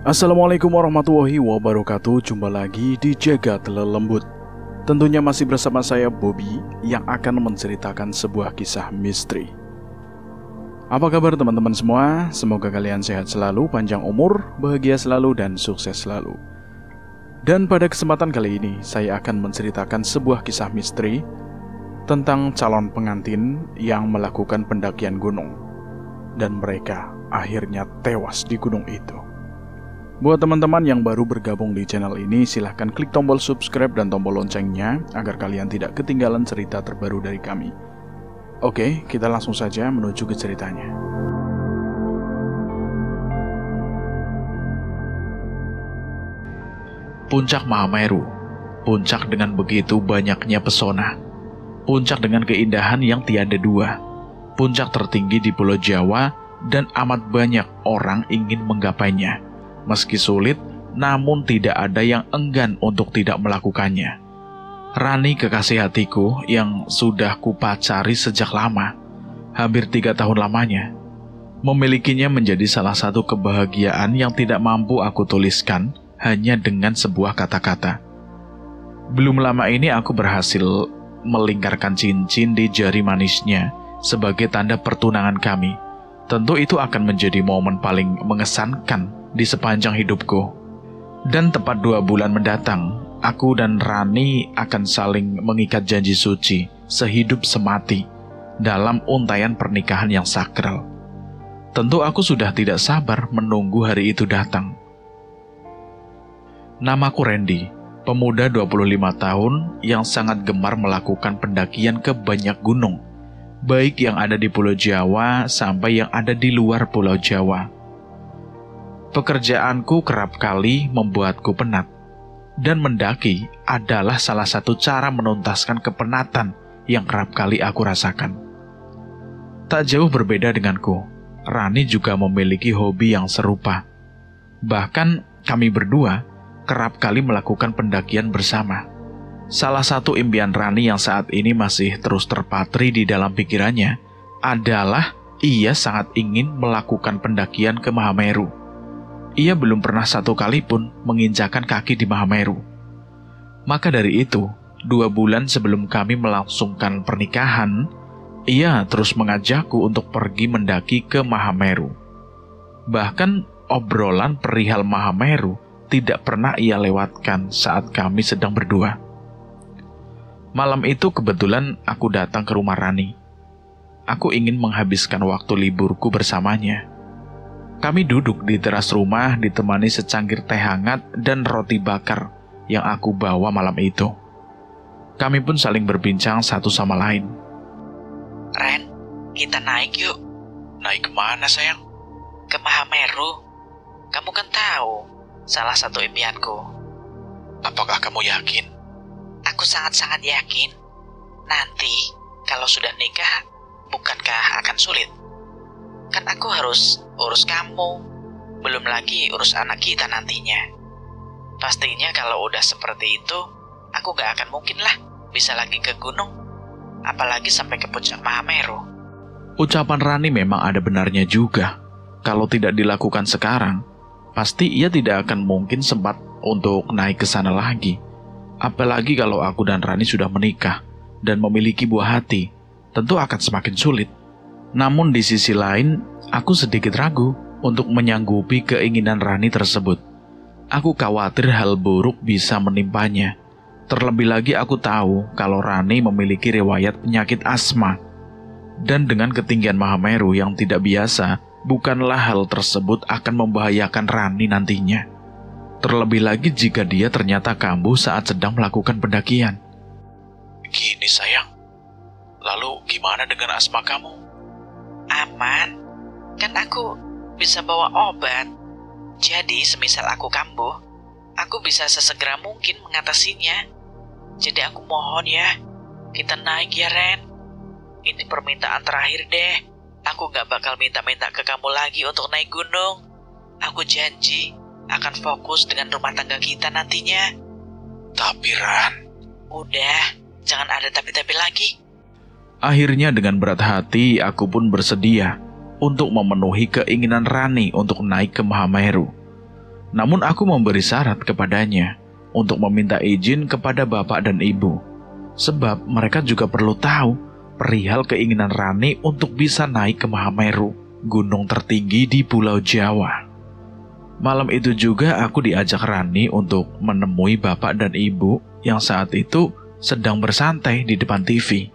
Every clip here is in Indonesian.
Assalamualaikum warahmatullahi wabarakatuh. Jumpa lagi di Jagat Lelembut. Tentunya masih bersama saya Bobby yang akan menceritakan sebuah kisah misteri. Apa kabar teman-teman semua? Semoga kalian sehat selalu, panjang umur, bahagia selalu, dan sukses selalu. Dan pada kesempatan kali ini saya akan menceritakan sebuah kisah misteri tentang calon pengantin yang melakukan pendakian gunung dan mereka akhirnya tewas di gunung itu. Buat teman-teman yang baru bergabung di channel ini, silahkan klik tombol subscribe dan tombol loncengnya agar kalian tidak ketinggalan cerita terbaru dari kami. Oke, kita langsung saja menuju ke ceritanya. Puncak Mahameru, puncak dengan begitu banyaknya pesona, puncak dengan keindahan yang tiada dua, puncak tertinggi di Pulau Jawa dan amat banyak orang ingin menggapainya. Meski sulit, namun tidak ada yang enggan untuk tidak melakukannya. Rani, kekasih hatiku yang sudah kupacari sejak lama, hampir 3 tahun lamanya. Memilikinya menjadi salah satu kebahagiaan yang tidak mampu aku tuliskan hanya dengan sebuah kata-kata. Belum lama ini aku berhasil melingkarkan cincin di jari manisnya sebagai tanda pertunangan kami. Tentu itu akan menjadi momen paling mengesankan di sepanjang hidupku. Dan tepat 2 bulan mendatang, aku dan Rani akan saling mengikat janji suci sehidup semati dalam untaian pernikahan yang sakral. Tentu aku sudah tidak sabar menunggu hari itu datang. Namaku Randy, pemuda 25 tahun yang sangat gemar melakukan pendakian ke banyak gunung, baik yang ada di Pulau Jawa sampai yang ada di luar Pulau Jawa. Pekerjaanku kerap kali membuatku penat, dan mendaki adalah salah satu cara menuntaskan kepenatan yang kerap kali aku rasakan. Tak jauh berbeda denganku, Rani juga memiliki hobi yang serupa. Bahkan kami berdua kerap kali melakukan pendakian bersama. Salah satu impian Rani yang saat ini masih terus terpatri di dalam pikirannya adalah ia sangat ingin melakukan pendakian ke Mahameru. Ia belum pernah satu kali pun menginjakan kaki di Mahameru. Maka dari itu, 2 bulan sebelum kami melangsungkan pernikahan, ia terus mengajakku untuk pergi mendaki ke Mahameru. Bahkan obrolan perihal Mahameru tidak pernah ia lewatkan saat kami sedang berdua. Malam itu kebetulan aku datang ke rumah Rani. Aku ingin menghabiskan waktu liburku bersamanya. Kami duduk di teras rumah ditemani secangkir teh hangat dan roti bakar yang aku bawa malam itu. Kami pun saling berbincang satu sama lain. Ren, kita naik yuk. Naik kemana sayang? Ke Mahameru. Kamu kan tahu, salah satu impianku. Apakah kamu yakin? Aku sangat-sangat yakin. Nanti, kalau sudah nikah, bukankah akan sulit? Kan aku harus urus kamu, belum lagi urus anak kita nantinya. Pastinya kalau udah seperti itu, aku gak akan mungkin lah bisa lagi ke gunung, apalagi sampai ke puncak Mahameru. Ucapan Rani memang ada benarnya juga. Kalau tidak dilakukan sekarang, pasti ia tidak akan mungkin sempat untuk naik ke sana lagi. Apalagi kalau aku dan Rani sudah menikah dan memiliki buah hati, tentu akan semakin sulit. Namun di sisi lain, aku sedikit ragu untuk menyanggupi keinginan Rani tersebut. Aku khawatir hal buruk bisa menimpanya. Terlebih lagi aku tahu kalau Rani memiliki riwayat penyakit asma. Dan dengan ketinggian Mahameru yang tidak biasa, bukanlah hal tersebut akan membahayakan Rani nantinya. Terlebih lagi jika dia ternyata kambuh saat sedang melakukan pendakian. Gini sayang, lalu gimana dengan asma kamu? Aman, kan aku bisa bawa obat. Jadi semisal aku kambuh, aku bisa sesegera mungkin mengatasinya. Jadi aku mohon ya, kita naik ya Ren. Ini permintaan terakhir deh. Aku gak bakal minta-minta ke kamu lagi untuk naik gunung. Aku janji akan fokus dengan rumah tangga kita nantinya. Tapi Ran, udah, jangan ada tapi-tapi lagi. Akhirnya dengan berat hati aku pun bersedia untuk memenuhi keinginan Rani untuk naik ke Mahameru. Namun aku memberi syarat kepadanya untuk meminta izin kepada bapak dan ibu, sebab mereka juga perlu tahu perihal keinginan Rani untuk bisa naik ke Mahameru, gunung tertinggi di Pulau Jawa. Malam itu juga aku diajak Rani untuk menemui bapak dan ibu yang saat itu sedang bersantai di depan TV.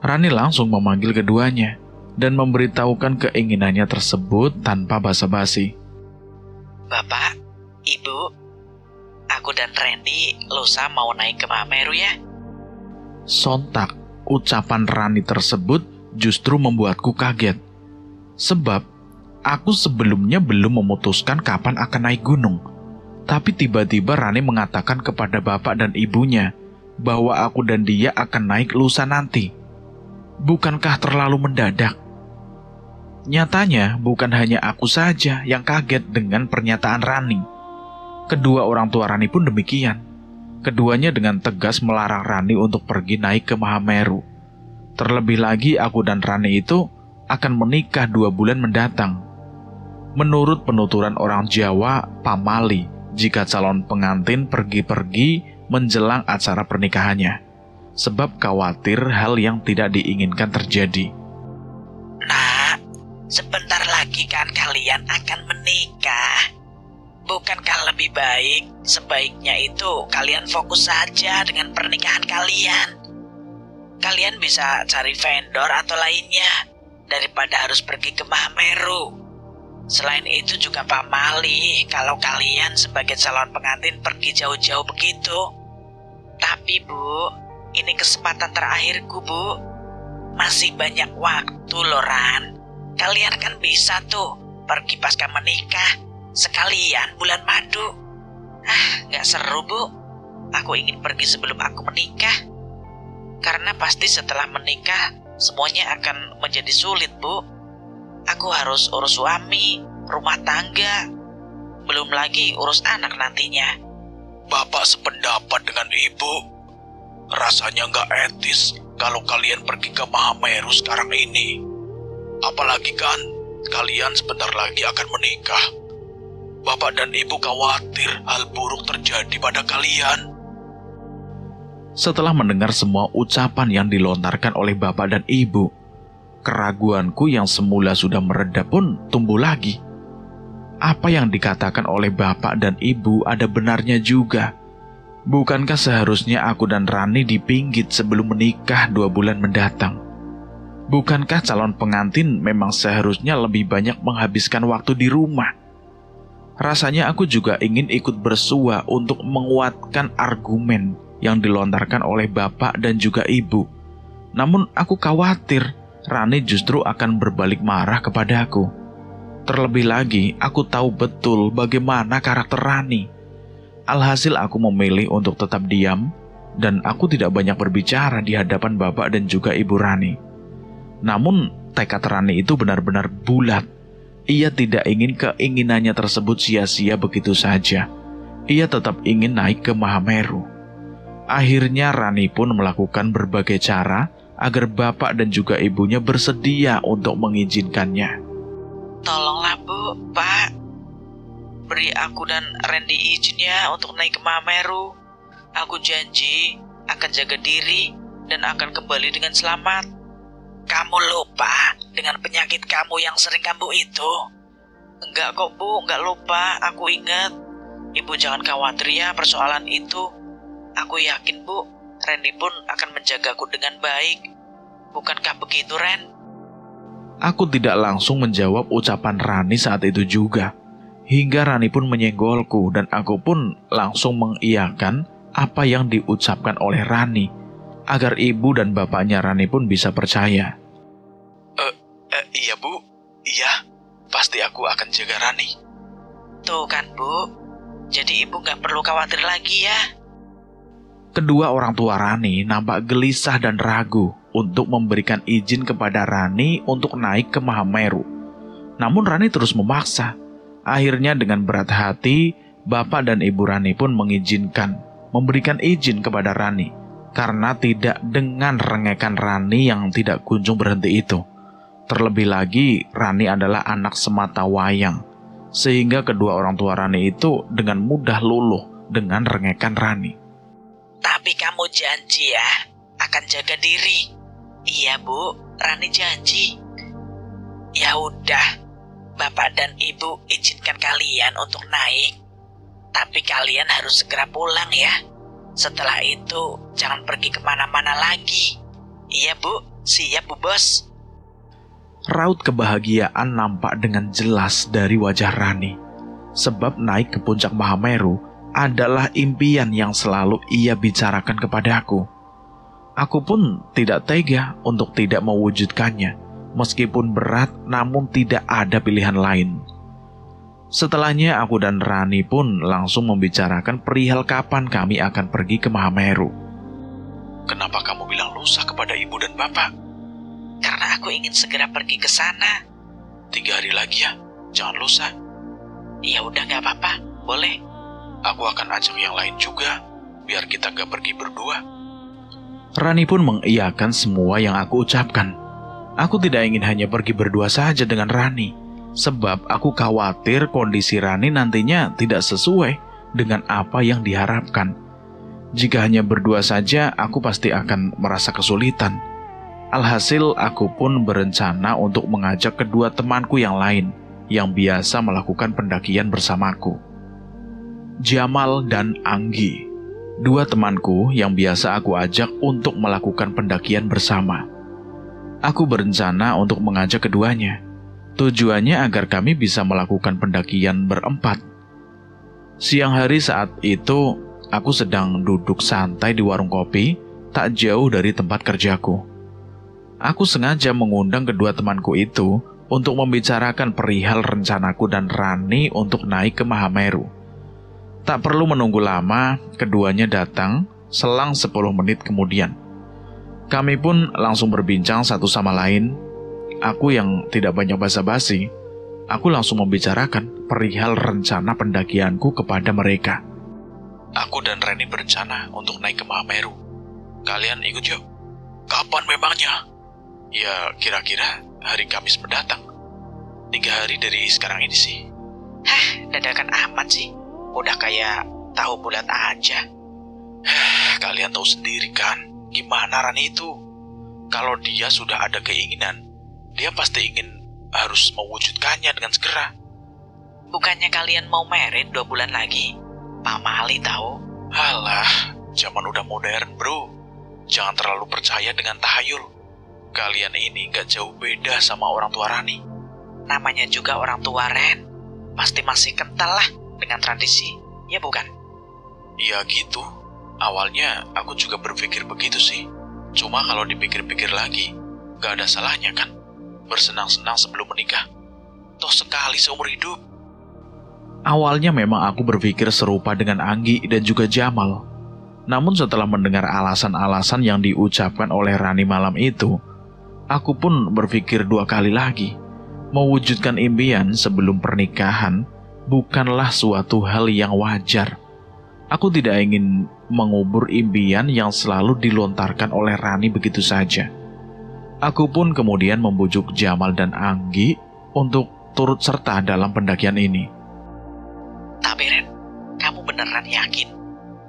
Rani langsung memanggil keduanya dan memberitahukan keinginannya tersebut tanpa basa-basi. Bapak, Ibu, aku dan Randy lusa mau naik ke Mahameru ya. Sontak, ucapan Rani tersebut justru membuatku kaget. Sebab aku sebelumnya belum memutuskan kapan akan naik gunung. Tapi tiba-tiba Rani mengatakan kepada bapak dan ibunya bahwa aku dan dia akan naik lusa nanti. Bukankah terlalu mendadak? Nyatanya bukan hanya aku saja yang kaget dengan pernyataan Rani. Kedua orang tua Rani pun demikian. Keduanya dengan tegas melarang Rani untuk pergi naik ke Mahameru. Terlebih lagi aku dan Rani itu akan menikah 2 bulan mendatang. Menurut penuturan orang Jawa, pamali jika calon pengantin pergi-pergi menjelang acara pernikahannya, sebab khawatir hal yang tidak diinginkan terjadi. Nah, sebentar lagi kan kalian akan menikah. Bukankah lebih baik sebaiknya itu kalian fokus saja dengan pernikahan kalian? Kalian bisa cari vendor atau lainnya daripada harus pergi ke Mahameru. Selain itu juga pamali kalau kalian sebagai calon pengantin pergi jauh-jauh begitu. Tapi Bu, ini kesempatan terakhirku Bu. Masih banyak waktu loh Ran. Kalian kan bisa tuh pergi pasca menikah. Sekalian bulan madu. Gak seru Bu. Aku ingin pergi sebelum aku menikah. Karena pasti setelah menikah semuanya akan menjadi sulit Bu. Aku harus urus suami, rumah tangga, belum lagi urus anak nantinya. Bapak sependapat dengan ibu. Rasanya nggak etis kalau kalian pergi ke Mahameru sekarang ini. Apalagi kan kalian sebentar lagi akan menikah. Bapak dan ibu khawatir hal buruk terjadi pada kalian. Setelah mendengar semua ucapan yang dilontarkan oleh bapak dan ibu, keraguanku yang semula sudah mereda pun tumbuh lagi. Apa yang dikatakan oleh bapak dan ibu ada benarnya juga. Bukankah seharusnya aku dan Rani dipinggit sebelum menikah 2 bulan mendatang? Bukankah calon pengantin memang seharusnya lebih banyak menghabiskan waktu di rumah? Rasanya aku juga ingin ikut bersua untuk menguatkan argumen yang dilontarkan oleh bapak dan juga ibu. Namun aku khawatir Rani justru akan berbalik marah kepadaku. Terlebih lagi, aku tahu betul bagaimana karakter Rani. Alhasil aku memilih untuk tetap diam, dan aku tidak banyak berbicara di hadapan bapak dan juga ibu Rani. Namun, tekad Rani itu benar-benar bulat. Ia tidak ingin keinginannya tersebut sia-sia begitu saja. Ia tetap ingin naik ke Mahameru. Akhirnya Rani pun melakukan berbagai cara agar bapak dan juga ibunya bersedia untuk mengizinkannya. Tolonglah Bu, Pak. Beri aku dan Randy izin ya untuk naik ke Mahameru. Aku janji akan jaga diri dan akan kembali dengan selamat. Kamu lupa dengan penyakit kamu yang sering kambuh itu? Enggak kok Bu, enggak lupa. Aku ingat. Ibu jangan khawatir ya persoalan itu. Aku yakin Bu, Randy pun akan menjagaku dengan baik. Bukankah begitu, Ren? Aku tidak langsung menjawab ucapan Rani saat itu juga. Hingga Rani pun menyenggolku dan aku pun langsung mengiyakan apa yang diucapkan oleh Rani, agar ibu dan bapaknya Rani pun bisa percaya. Iya Bu, iya, pasti aku akan jaga Rani. Tuh kan Bu, jadi ibu gak perlu khawatir lagi ya. Kedua orang tua Rani nampak gelisah dan ragu untuk memberikan izin kepada Rani untuk naik ke Mahameru. Namun Rani terus memaksa. Akhirnya dengan berat hati, bapak dan ibu Rani pun mengizinkan, memberikan izin kepada Rani. Karena tidak dengan rengekan Rani yang tidak kunjung berhenti itu. Terlebih lagi, Rani adalah anak sematawayang. sehingga kedua orang tua Rani itu dengan mudah luluh dengan rengekan Rani. Tapi kamu janji ya, akan jaga diri. Iya Bu, Rani janji. Ya udah, Bapak dan Ibu izinkan kalian untuk naik. Tapi kalian harus segera pulang ya. Setelah itu, jangan pergi kemana-mana lagi. Iya Bu, siap Bu Bos. Raut kebahagiaan nampak dengan jelas dari wajah Rani. Sebab naik ke puncak Mahameru adalah impian yang selalu ia bicarakan kepadaku. Aku pun tidak tega untuk tidak mewujudkannya. Meskipun berat, namun tidak ada pilihan lain. Setelahnya aku dan Rani pun langsung membicarakan perihal kapan kami akan pergi ke Mahameru. Kenapa kamu bilang lusa kepada ibu dan bapak? Karena aku ingin segera pergi ke sana. 3 hari lagi ya, jangan lusa. Ya udah gak apa-apa, boleh. Aku akan ajak yang lain juga, biar kita gak pergi berdua. Rani pun mengiyakan semua yang aku ucapkan. Aku tidak ingin hanya pergi berdua saja dengan Rani, sebab aku khawatir kondisi Rani nantinya tidak sesuai dengan apa yang diharapkan. Jika hanya berdua saja, aku pasti akan merasa kesulitan. Alhasil, aku pun berencana untuk mengajak kedua temanku yang lain yang biasa melakukan pendakian bersamaku. Jamal dan Anggi, 2 temanku yang biasa aku ajak untuk melakukan pendakian bersama. Aku berencana untuk mengajak keduanya. Tujuannya agar kami bisa melakukan pendakian berempat. Siang hari saat itu, aku sedang duduk santai di warung kopi, tak jauh dari tempat kerjaku. Aku sengaja mengundang kedua temanku itu untuk membicarakan perihal rencanaku dan Rani untuk naik ke Mahameru. Tak perlu menunggu lama, keduanya datang selang 10 menit kemudian. Kami pun langsung berbincang satu sama lain. Aku yang tidak banyak basa-basi, aku langsung membicarakan perihal rencana pendakianku kepada mereka. Aku dan Rani berencana untuk naik ke Mahameru. Kalian ikut yuk. Kapan memangnya? Ya, kira-kira hari Kamis mendatang. 3 hari dari sekarang ini sih. Hah, dadakan amat sih. Udah kayak tahu bulat aja. Kalian tahu sendiri kan, gimana Rani itu. Kalau dia sudah ada keinginan, dia pasti ingin harus mewujudkannya dengan segera. Bukannya kalian mau merit 2 bulan lagi? Pamali tahu. Halah, zaman udah modern bro. Jangan terlalu percaya dengan tahayul. Kalian ini gak jauh beda sama orang tua Rani. Namanya juga orang tua Ren. Pasti masih kental lah dengan tradisi, ya bukan? Ya gitu. Awalnya aku juga berpikir begitu sih. Cuma kalau dipikir-pikir lagi, gak ada salahnya kan bersenang-senang sebelum menikah. Toh sekali seumur hidup. Awalnya memang aku berpikir serupa dengan Anggi dan juga Jamal. Namun setelah mendengar alasan-alasan yang diucapkan oleh Rani malam itu, aku pun berpikir 2 kali lagi. Mewujudkan impian sebelum pernikahan bukanlah suatu hal yang wajar. Aku tidak ingin mengubur impian yang selalu dilontarkan oleh Rani begitu saja. Aku pun kemudian membujuk Jamal dan Anggi untuk turut serta dalam pendakian ini. Tapi Ren, kamu beneran yakin?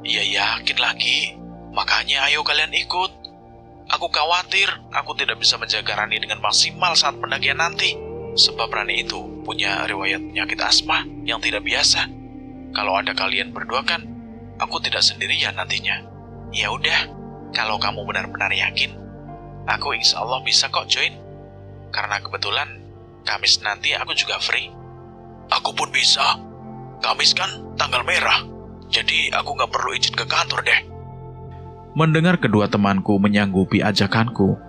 Ya yakin lagi. Makanya ayo kalian ikut. Aku khawatir aku tidak bisa menjaga Rani dengan maksimal saat pendakian nanti. Sebab Rani itu punya riwayat penyakit asma yang tidak biasa. Kalau ada kalian berdua kan, aku tidak sendirian nantinya. Ya udah, kalau kamu benar-benar yakin, aku insya Allah bisa kok join. Karena kebetulan Kamis nanti aku juga free. Aku pun bisa. Kamis kan tanggal merah, jadi aku gak perlu izin ke kantor deh. Mendengar kedua temanku menyanggupi ajakanku,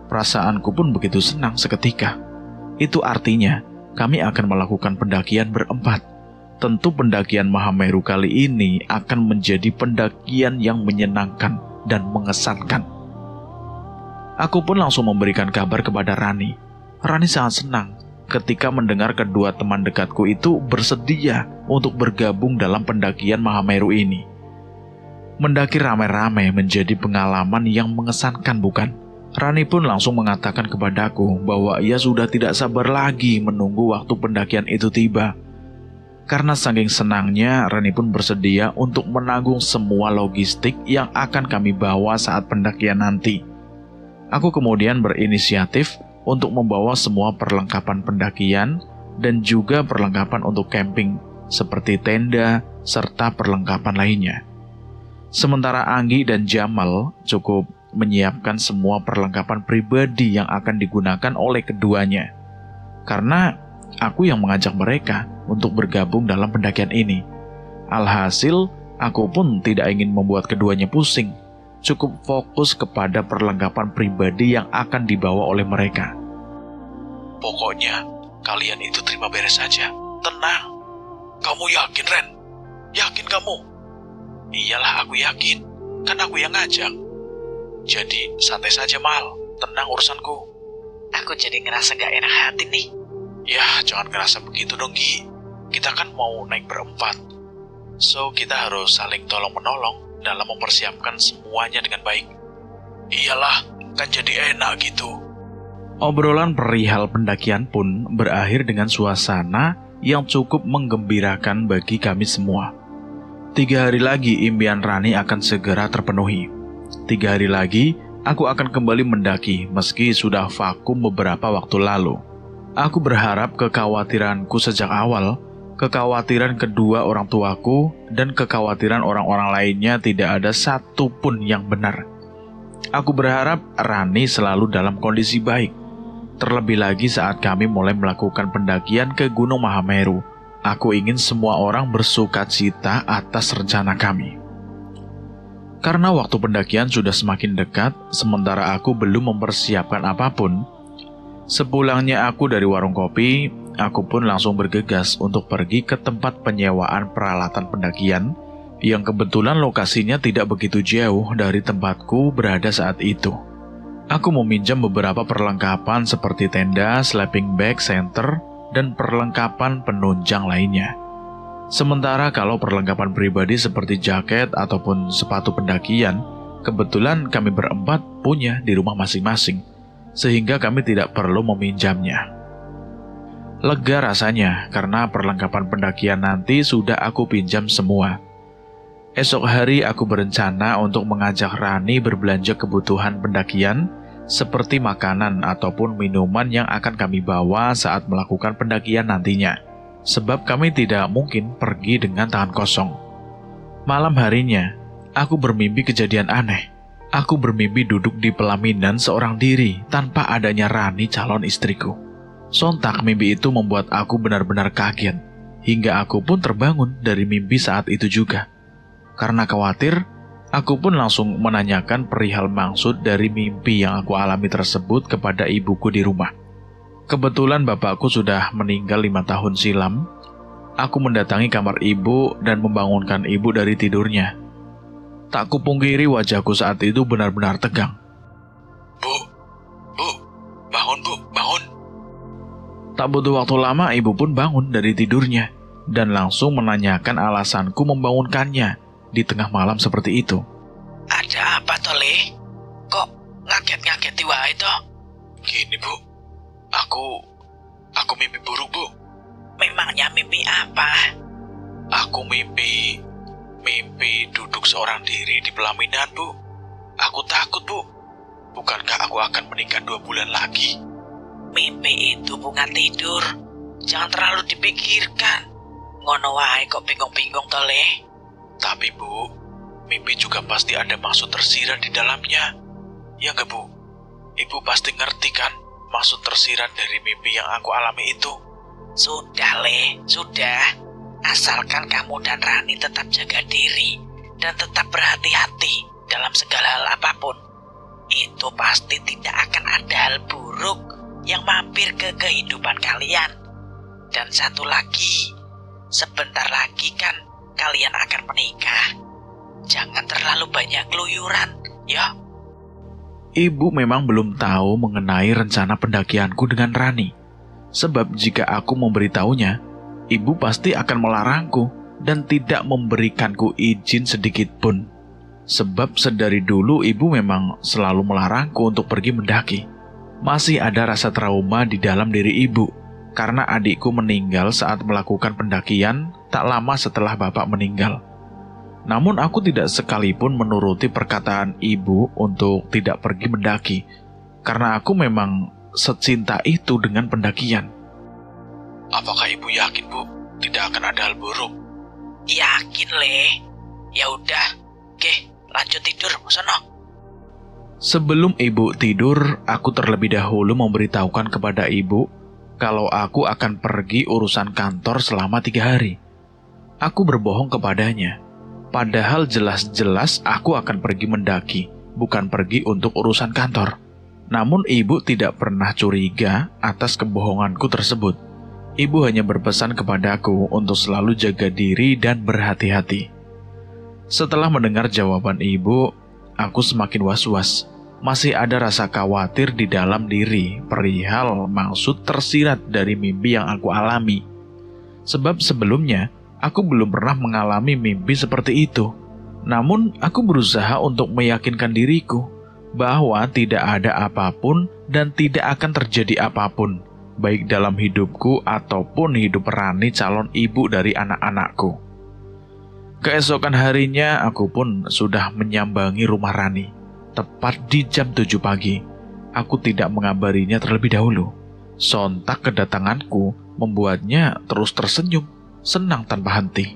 perasaanku pun begitu senang seketika. Itu artinya kami akan melakukan pendakian berempat. Tentu pendakian Mahameru kali ini akan menjadi pendakian yang menyenangkan dan mengesankan. Aku pun langsung memberikan kabar kepada Rani. Rani sangat senang ketika mendengar kedua teman dekatku itu bersedia untuk bergabung dalam pendakian Mahameru ini. Mendaki rame-rame menjadi pengalaman yang mengesankan, bukan? Rani pun langsung mengatakan kepadaku bahwa ia sudah tidak sabar lagi menunggu waktu pendakian itu tiba. Karena saking senangnya, Rani pun bersedia untuk menanggung semua logistik yang akan kami bawa saat pendakian nanti. Aku kemudian berinisiatif untuk membawa semua perlengkapan pendakian dan juga perlengkapan untuk camping, seperti tenda serta perlengkapan lainnya. Sementara Anggi dan Jamal cukup menyiapkan semua perlengkapan pribadi yang akan digunakan oleh keduanya. Karena aku yang mengajak mereka untuk bergabung dalam pendakian ini. Alhasil, aku pun tidak ingin membuat keduanya pusing. Cukup fokus kepada perlengkapan pribadi yang akan dibawa oleh mereka. Pokoknya, kalian itu terima beres saja. Tenang. Kamu yakin, Ren? Yakin kamu? Iyalah, aku yakin. Kan aku yang ngajak. Jadi, santai saja, Mal. Tenang urusanku. Aku jadi ngerasa gak enak hati nih. Ya, jangan ngerasa begitu dong, Gi. Kita kan mau naik berempat. So, kita harus saling tolong-menolong dalam mempersiapkan semuanya dengan baik. Iyalah, kan jadi enak gitu. Obrolan perihal pendakian pun berakhir dengan suasana yang cukup menggembirakan bagi kami semua. 3 hari lagi impian Rani akan segera terpenuhi. 3 hari lagi, aku akan kembali mendaki meski sudah vakum beberapa waktu lalu. Aku berharap kekhawatiranku sejak awal, kekhawatiran kedua orang tuaku, dan kekhawatiran orang-orang lainnya tidak ada satu pun yang benar. Aku berharap Rani selalu dalam kondisi baik. Terlebih lagi saat kami mulai melakukan pendakian ke Gunung Mahameru, aku ingin semua orang bersukacita atas rencana kami. Karena waktu pendakian sudah semakin dekat, sementara aku belum mempersiapkan apapun, sepulangnya aku dari warung kopi, aku pun langsung bergegas untuk pergi ke tempat penyewaan peralatan pendakian yang kebetulan lokasinya tidak begitu jauh dari tempatku berada saat itu. Aku meminjam beberapa perlengkapan seperti tenda, sleeping bag, senter, dan perlengkapan penunjang lainnya. Sementara kalau perlengkapan pribadi seperti jaket ataupun sepatu pendakian, kebetulan kami berempat punya di rumah masing-masing, sehingga kami tidak perlu meminjamnya. Lega rasanya karena perlengkapan pendakian nanti sudah aku pinjam semua. Esok hari aku berencana untuk mengajak Rani berbelanja kebutuhan pendakian seperti makanan ataupun minuman yang akan kami bawa saat melakukan pendakian nantinya. Sebab kami tidak mungkin pergi dengan tangan kosong. Malam harinya, aku bermimpi kejadian aneh. Aku bermimpi duduk di pelaminan seorang diri tanpa adanya Rani calon istriku. Sontak mimpi itu membuat aku benar-benar kaget, hingga aku pun terbangun dari mimpi saat itu juga. Karena khawatir, aku pun langsung menanyakan perihal maksud dari mimpi yang aku alami tersebut kepada ibuku di rumah. Kebetulan bapakku sudah meninggal 5 tahun silam. Aku mendatangi kamar ibu dan membangunkan ibu dari tidurnya. Tak kupungkiri wajahku saat itu benar-benar tegang. Bu, bangun Bu, bangun. Tak butuh waktu lama ibu pun bangun dari tidurnya dan langsung menanyakan alasanku membangunkannya di tengah malam seperti itu. Ada apa Tole? Kok ngaget-ngaget wae toh? Gini Bu, aku mimpi buruk Bu. Memangnya mimpi apa? Aku mimpi duduk seorang diri di pelaminan Bu. Aku takut Bu. Bukankah aku akan menikah 2 bulan lagi? Mimpi itu bunga tidur. Jangan terlalu dipikirkan. Ngono wae kok bingung-bingung Tole. Tapi Bu, mimpi juga pasti ada maksud tersirat di dalamnya. Ya nggak Bu? Ibu pasti ngerti kan maksud tersirat dari mimpi yang aku alami itu? Sudah Le, sudah. Asalkan kamu dan Rani tetap jaga diri dan tetap berhati-hati dalam segala hal apapun, itu pasti tidak akan ada hal buruk yang mampir ke kehidupan kalian. Dan satu lagi, sebentar lagi kan kalian akan menikah. Jangan terlalu banyak keluyuran, ya. Ibu memang belum tahu mengenai rencana pendakianku dengan Rani. Sebab jika aku memberitahunya, ibu pasti akan melarangku dan tidak memberikanku izin sedikit pun. Sebab sedari dulu ibu memang selalu melarangku untuk pergi mendaki. Masih ada rasa trauma di dalam diri ibu karena adikku meninggal saat melakukan pendakian tak lama setelah bapak meninggal. Namun aku tidak sekalipun menuruti perkataan ibu untuk tidak pergi mendaki, karena aku memang secinta itu dengan pendakian. Apakah ibu yakin, Bu, tidak akan ada hal buruk? Yakin, Le. Ya udah, oke, lanjut tidur, sono. Sebelum ibu tidur, aku terlebih dahulu memberitahukan kepada ibu kalau aku akan pergi urusan kantor selama 3 hari. Aku berbohong kepadanya, padahal jelas-jelas aku akan pergi mendaki, bukan pergi untuk urusan kantor. Namun ibu tidak pernah curiga atas kebohonganku tersebut. Ibu hanya berpesan kepadaku untuk selalu jaga diri dan berhati-hati. Setelah mendengar jawaban ibu, aku semakin was-was. Masih ada rasa khawatir di dalam diri perihal maksud tersirat dari mimpi yang aku alami. Sebab sebelumnya, aku belum pernah mengalami mimpi seperti itu. Namun, aku berusaha untuk meyakinkan diriku bahwa tidak ada apapun dan tidak akan terjadi apapun, baik dalam hidupku ataupun hidup Rani calon ibu dari anak-anakku. Keesokan harinya aku pun sudah menyambangi rumah Rani. Tepat di jam 7 pagi, aku tidak mengabarinya terlebih dahulu. Sontak kedatanganku membuatnya terus tersenyum, senang tanpa henti.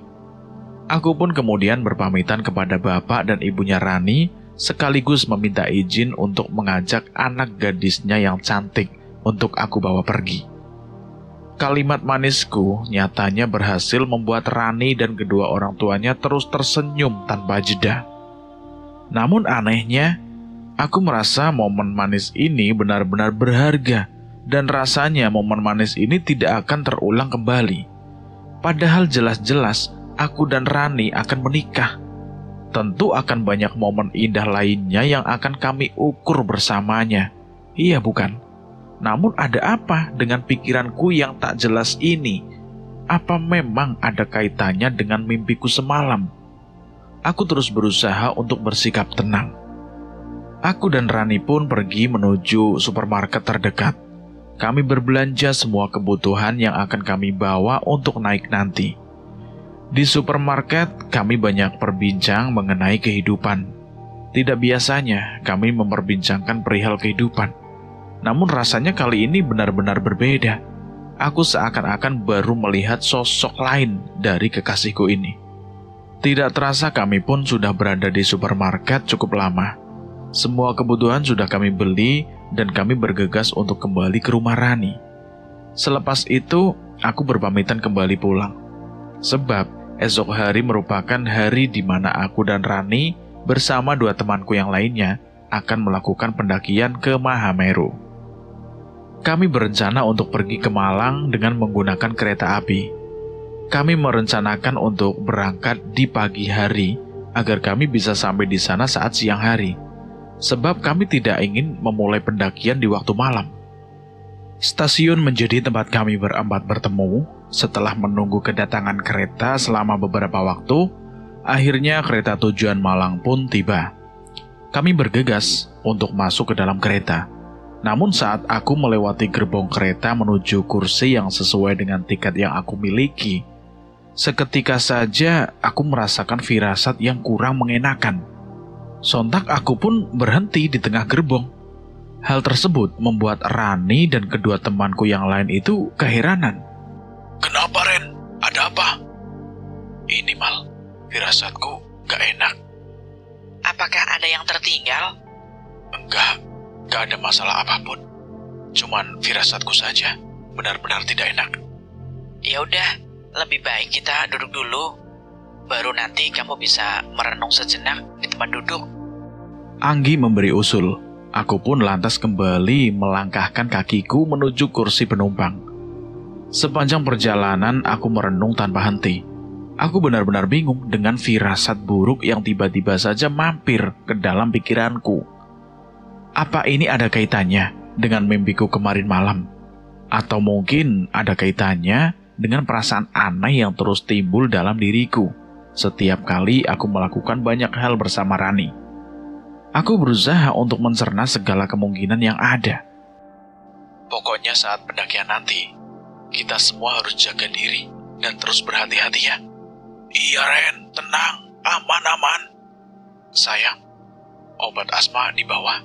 Aku pun kemudian berpamitan kepada bapak dan ibunya Rani, sekaligus meminta izin untuk mengajak anak gadisnya yang cantik untuk aku bawa pergi. Kalimat manisku nyatanya berhasil membuat Rani dan kedua orang tuanya terus tersenyum tanpa jeda. Namun anehnya, aku merasa momen manis ini benar-benar berharga dan rasanya momen manis ini tidak akan terulang kembali. Padahal jelas-jelas aku dan Rani akan menikah. Tentu akan banyak momen indah lainnya yang akan kami ukur bersamanya. Iya bukan? Namun ada apa dengan pikiranku yang tak jelas ini? Apa memang ada kaitannya dengan mimpiku semalam? Aku terus berusaha untuk bersikap tenang. Aku dan Rani pun pergi menuju supermarket terdekat. Kami berbelanja semua kebutuhan yang akan kami bawa untuk naik nanti. Di supermarket, kami banyak berbincang mengenai kehidupan. Tidak biasanya kami memperbincangkan perihal kehidupan. Namun rasanya kali ini benar-benar berbeda. Aku seakan-akan baru melihat sosok lain dari kekasihku ini. Tidak terasa kami pun sudah berada di supermarket cukup lama. Semua kebutuhan sudah kami beli dan kami bergegas untuk kembali ke rumah Rani. Selepas itu, aku berpamitan kembali pulang. Sebab esok hari merupakan hari di mana aku dan Rani bersama 2 temanku yang lainnya akan melakukan pendakian ke Mahameru. Kami berencana untuk pergi ke Malang dengan menggunakan kereta api. Kami merencanakan untuk berangkat di pagi hari agar kami bisa sampai di sana saat siang hari. Sebab kami tidak ingin memulai pendakian di waktu malam. Stasiun menjadi tempat kami berempat bertemu. Setelah menunggu kedatangan kereta selama beberapa waktu, akhirnya kereta tujuan Malang pun tiba. Kami bergegas untuk masuk ke dalam kereta. Namun saat aku melewati gerbong kereta menuju kursi yang sesuai dengan tiket yang aku miliki, seketika saja aku merasakan firasat yang kurang mengenakan. Sontak aku pun berhenti di tengah gerbong. Hal tersebut membuat Rani dan kedua temanku yang lain itu keheranan. Kenapa, Ren? Ada apa? Ini, Mal, firasatku gak enak. Apakah ada yang tertinggal? Enggak ada masalah apapun. Cuman firasatku saja benar-benar tidak enak. Ya udah, lebih baik kita duduk dulu. Baru nanti kamu bisa merenung sejenak di tempat duduk. Anggi memberi usul. Aku pun lantas kembali melangkahkan kakiku menuju kursi penumpang. Sepanjang perjalanan aku merenung tanpa henti. Aku benar-benar bingung dengan firasat buruk yang tiba-tiba saja mampir ke dalam pikiranku. Apa ini ada kaitannya dengan mimpiku kemarin malam? Atau mungkin ada kaitannya dengan perasaan aneh yang terus timbul dalam diriku setiap kali aku melakukan banyak hal bersama Rani. Aku berusaha untuk mencerna segala kemungkinan yang ada. Pokoknya saat pendakian nanti, Kita semua harus jaga diri dan terus berhati-hati ya. Iya Ren, tenang, aman-aman. Sayang, obat asma di bawah.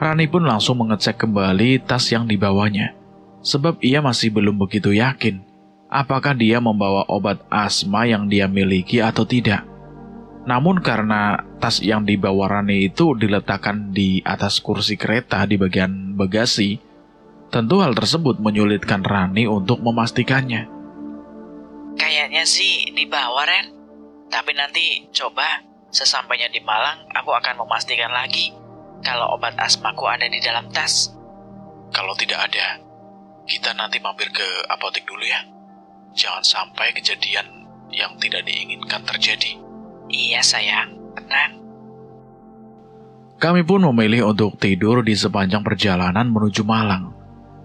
Rani pun langsung mengecek kembali tas yang dibawanya, sebab ia masih belum begitu yakin apakah dia membawa obat asma yang dia miliki atau tidak. Namun karena tas yang dibawa Rani itu diletakkan di atas kursi kereta di bagian bagasi, tentu hal tersebut menyulitkan Rani untuk memastikannya. Kayaknya sih dibawa, Ren. Tapi nanti coba sesampainya di Malang aku akan memastikan lagi kalau obat asmaku ada di dalam tas. Kalau tidak ada, kita nanti mampir ke apotek dulu ya. Jangan sampai kejadian yang tidak diinginkan terjadi. Iya sayang, tenang. Kami pun memilih untuk tidur di sepanjang perjalanan menuju Malang,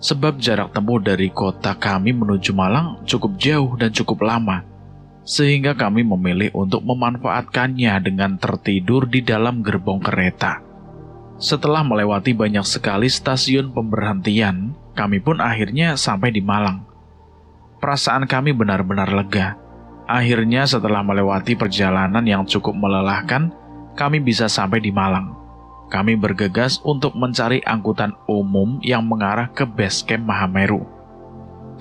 sebab jarak tempuh dari kota kami menuju Malang cukup jauh dan cukup lama, sehingga kami memilih untuk memanfaatkannya dengan tertidur di dalam gerbong kereta. Setelah melewati banyak sekali stasiun pemberhentian, kami pun akhirnya sampai di Malang. Perasaan kami benar-benar lega. Akhirnya setelah melewati perjalanan yang cukup melelahkan, kami bisa sampai di Malang. Kami bergegas untuk mencari angkutan umum yang mengarah ke base camp Mahameru.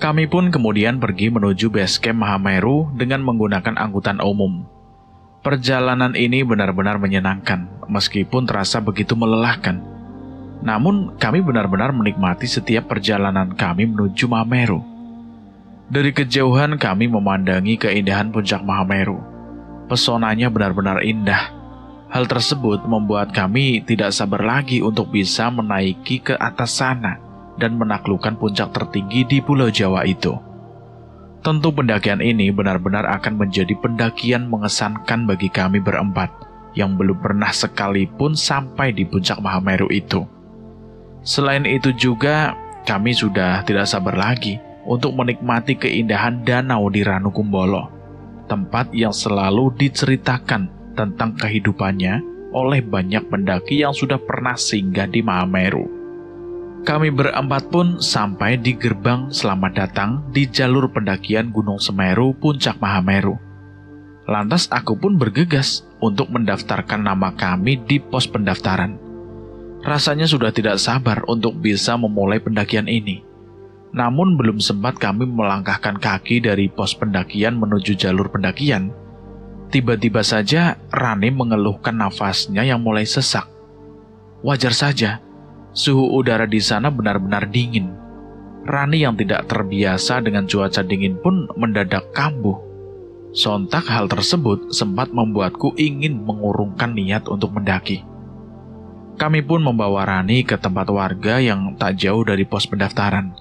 Kami pun kemudian pergi menuju base camp Mahameru dengan menggunakan angkutan umum. Perjalanan ini benar-benar menyenangkan, meskipun terasa begitu melelahkan. Namun, kami benar-benar menikmati setiap perjalanan kami menuju Mahameru. Dari kejauhan kami memandangi keindahan puncak Mahameru. Pesonanya benar-benar indah. Hal tersebut membuat kami tidak sabar lagi untuk bisa menaiki ke atas sana dan menaklukkan puncak tertinggi di Pulau Jawa itu. Tentu pendakian ini benar-benar akan menjadi pendakian mengesankan bagi kami berempat yang belum pernah sekalipun sampai di puncak Mahameru itu. Selain itu juga, kami sudah tidak sabar lagi untuk menikmati keindahan danau di Ranukumbolo, tempat yang selalu diceritakan tentang kehidupannya oleh banyak pendaki yang sudah pernah singgah di Mahameru. Kami berempat pun sampai di gerbang selamat datang di jalur pendakian Gunung Semeru Puncak Mahameru. Lantas aku pun bergegas untuk mendaftarkan nama kami di pos pendaftaran. Rasanya sudah tidak sabar untuk bisa memulai pendakian ini. Namun belum sempat kami melangkahkan kaki dari pos pendakian menuju jalur pendakian, tiba-tiba saja Rani mengeluhkan nafasnya yang mulai sesak. Wajar saja. Suhu udara di sana benar-benar dingin. Rani yang tidak terbiasa dengan cuaca dingin pun mendadak kambuh. Sontak hal tersebut sempat membuatku ingin mengurungkan niat untuk mendaki. Kami pun membawa Rani ke tempat warga yang tak jauh dari pos pendaftaran.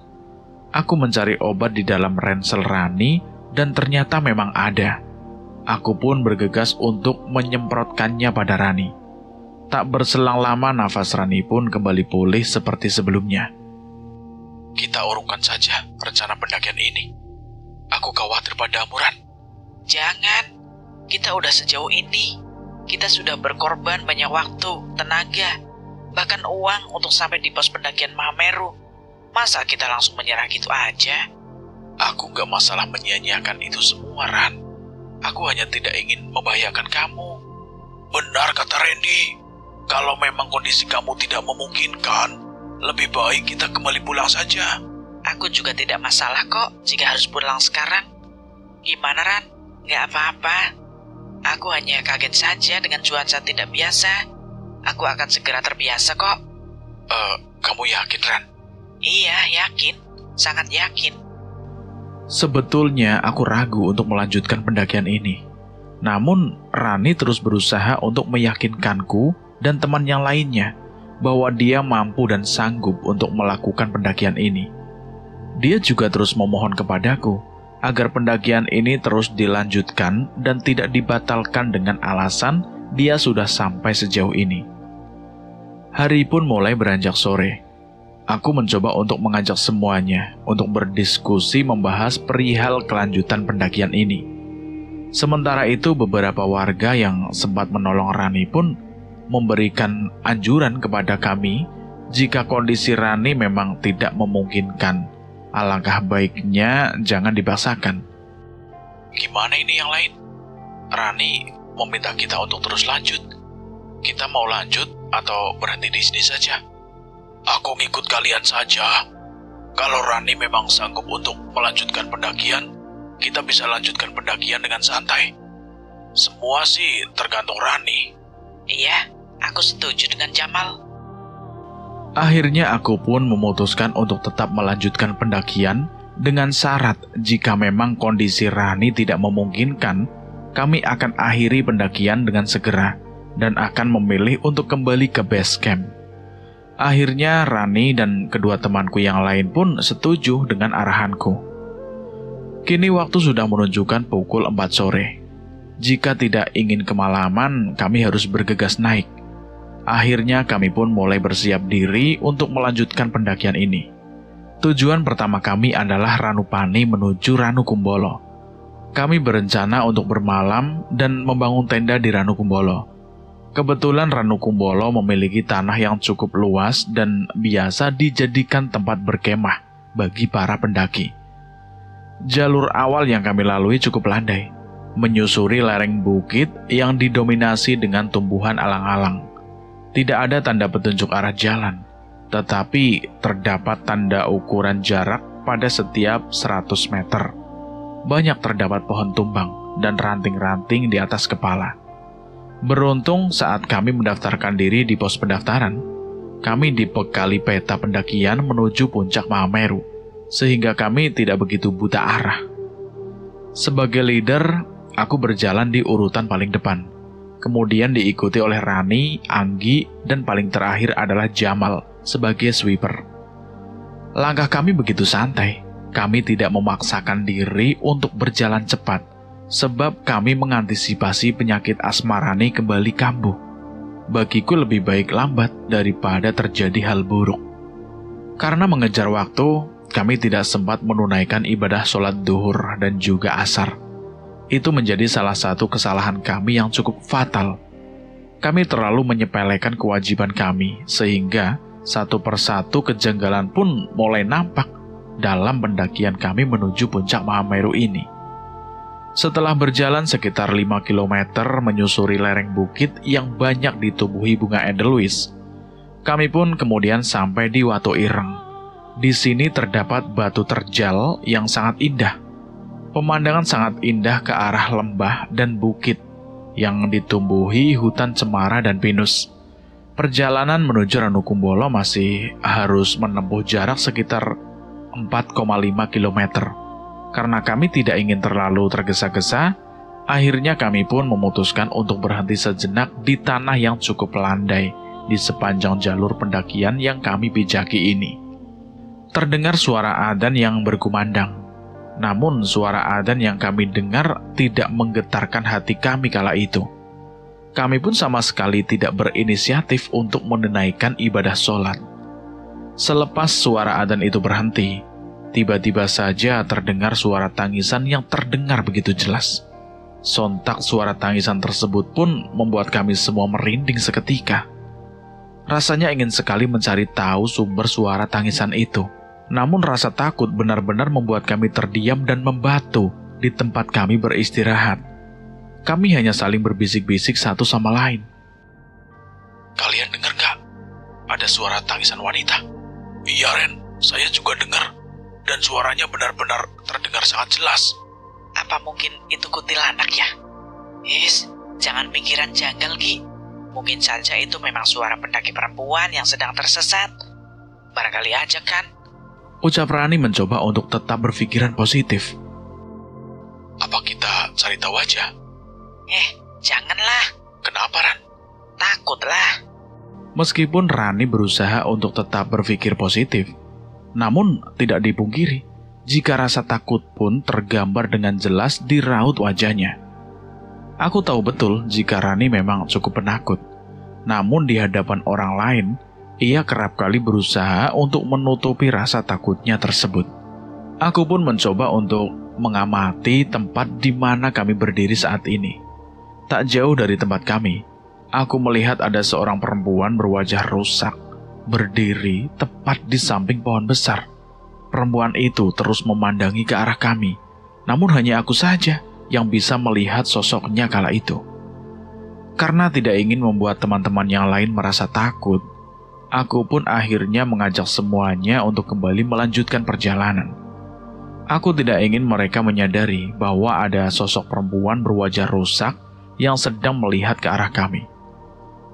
Aku mencari obat di dalam ransel Rani dan ternyata memang ada. Aku pun bergegas untuk menyemprotkannya pada Rani. Tak berselang lama nafas Rani pun kembali pulih seperti sebelumnya. Kita urungkan saja rencana pendakian ini. Aku khawatir padamu, Ran. Jangan, kita udah sejauh ini. Kita sudah berkorban banyak waktu, tenaga, bahkan uang untuk sampai di pos pendakian Mahameru. Masa kita langsung menyerah gitu aja? Aku gak masalah menyia-nyiakan itu semua, Ran. Aku hanya tidak ingin membahayakan kamu. Benar kata Randy. Kalau memang kondisi kamu tidak memungkinkan, lebih baik kita kembali pulang saja. Aku juga tidak masalah kok jika harus pulang sekarang. Gimana, Ran? Gak apa-apa. Aku hanya kaget saja dengan cuaca tidak biasa. Aku akan segera terbiasa kok. Kamu yakin, Ran? Iya, yakin. Sangat yakin. Sebetulnya aku ragu untuk melanjutkan pendakian ini. Namun, Rani terus berusaha untuk meyakinkanku dan teman yang lainnya bahwa dia mampu dan sanggup untuk melakukan pendakian ini. Dia juga terus memohon kepadaku agar pendakian ini terus dilanjutkan dan tidak dibatalkan dengan alasan dia sudah sampai sejauh ini. Hari pun mulai beranjak sore. Aku mencoba untuk mengajak semuanya untuk berdiskusi membahas perihal kelanjutan pendakian ini. Sementara itu beberapa warga yang sempat menolong Rani pun memberikan anjuran kepada kami jika kondisi Rani memang tidak memungkinkan, Alangkah baiknya jangan dipaksakan. Gimana ini yang lain? Rani meminta kita untuk terus lanjut. Kita mau lanjut atau berhenti di sini saja? Aku ngikut kalian saja. Kalau Rani memang sanggup untuk melanjutkan pendakian, kita bisa lanjutkan pendakian dengan santai. Semua sih tergantung Rani. Iya, aku setuju dengan Jamal. Akhirnya aku pun memutuskan untuk tetap melanjutkan pendakian dengan syarat jika memang kondisi Rani tidak memungkinkan, kami akan akhiri pendakian dengan segera dan akan memilih untuk kembali ke base camp. Akhirnya Rani dan kedua temanku yang lain pun setuju dengan arahanku. Kini waktu sudah menunjukkan pukul 4 sore. Jika tidak ingin kemalaman, kami harus bergegas naik. Akhirnya kami pun mulai bersiap diri untuk melanjutkan pendakian ini. Tujuan pertama kami adalah Ranupani menuju Ranukumbolo. Kami berencana untuk bermalam dan membangun tenda di Ranukumbolo. Kebetulan Ranukumbolo memiliki tanah yang cukup luas dan biasa dijadikan tempat berkemah bagi para pendaki. Jalur awal yang kami lalui cukup landai, menyusuri lereng bukit yang didominasi dengan tumbuhan alang-alang. Tidak ada tanda petunjuk arah jalan, tetapi terdapat tanda ukuran jarak pada setiap 100 meter. Banyak terdapat pohon tumbang dan ranting-ranting di atas kepala. Beruntung saat kami mendaftarkan diri di pos pendaftaran, kami dibekali peta pendakian menuju puncak Mahameru, sehingga kami tidak begitu buta arah. Sebagai leader, aku berjalan di urutan paling depan. Kemudian diikuti oleh Rani, Anggi, dan paling terakhir adalah Jamal sebagai sweeper. Langkah kami begitu santai. Kami tidak memaksakan diri untuk berjalan cepat, sebab kami mengantisipasi penyakit asma Rani kembali kambuh. Bagiku lebih baik lambat daripada terjadi hal buruk. Karena mengejar waktu, kami tidak sempat menunaikan ibadah sholat duhur dan juga asar. Itu menjadi salah satu kesalahan kami yang cukup fatal. Kami terlalu menyepelekan kewajiban kami, sehingga satu persatu kejanggalan pun mulai nampak dalam pendakian kami menuju puncak Mahameru ini. Setelah berjalan sekitar 5 km menyusuri lereng bukit yang banyak ditumbuhi bunga edelweiss, kami pun kemudian sampai di Watu Ireng. Di sini terdapat batu terjal yang sangat indah. Pemandangan sangat indah ke arah lembah dan bukit yang ditumbuhi hutan cemara dan pinus. Perjalanan menuju Ranukumbolo masih harus menempuh jarak sekitar 4,5 km. Karena kami tidak ingin terlalu tergesa-gesa, akhirnya kami pun memutuskan untuk berhenti sejenak di tanah yang cukup landai di sepanjang jalur pendakian yang kami pijaki ini. Terdengar suara adzan yang berkumandang. Namun suara adzan yang kami dengar tidak menggetarkan hati kami kala itu. Kami pun sama sekali tidak berinisiatif untuk menunaikan ibadah sholat. Selepas suara adzan itu berhenti, tiba-tiba saja terdengar suara tangisan yang terdengar begitu jelas. Sontak suara tangisan tersebut pun membuat kami semua merinding seketika. Rasanya ingin sekali mencari tahu sumber suara tangisan itu. Namun rasa takut benar-benar membuat kami terdiam dan membatu di tempat kami beristirahat. Kami hanya saling berbisik-bisik satu sama lain. Kalian dengar nggak? Ada suara tangisan wanita. Iya Ren, saya juga dengar. Dan suaranya benar-benar terdengar sangat jelas. Apa mungkin itu kuntilanak ya? Jangan pikiran janggal Gi. Mungkin saja itu memang suara pendaki perempuan yang sedang tersesat. Barangkali aja kan? Ucap Rani mencoba untuk tetap berpikiran positif. Apa kita cari tahu aja? Janganlah. Kenapa Ran? Takutlah. Meskipun Rani berusaha untuk tetap berpikir positif, namun tidak dipungkiri jika rasa takut pun tergambar dengan jelas di raut wajahnya. Aku tahu betul jika Rani memang cukup penakut, namun di hadapan orang lain, ia kerap kali berusaha untuk menutupi rasa takutnya tersebut. Aku pun mencoba untuk mengamati tempat di mana kami berdiri saat ini. Tak jauh dari tempat kami, aku melihat ada seorang perempuan berwajah rusak, berdiri tepat di samping pohon besar. perempuan itu terus memandangi ke arah kami. Namun hanya aku saja yang bisa melihat sosoknya kala itu. Karena tidak ingin membuat teman-teman yang lain merasa takut, aku pun akhirnya mengajak semuanya untuk kembali melanjutkan perjalanan. Aku tidak ingin mereka menyadari bahwa ada sosok perempuan berwajah rusak yang sedang melihat ke arah kami.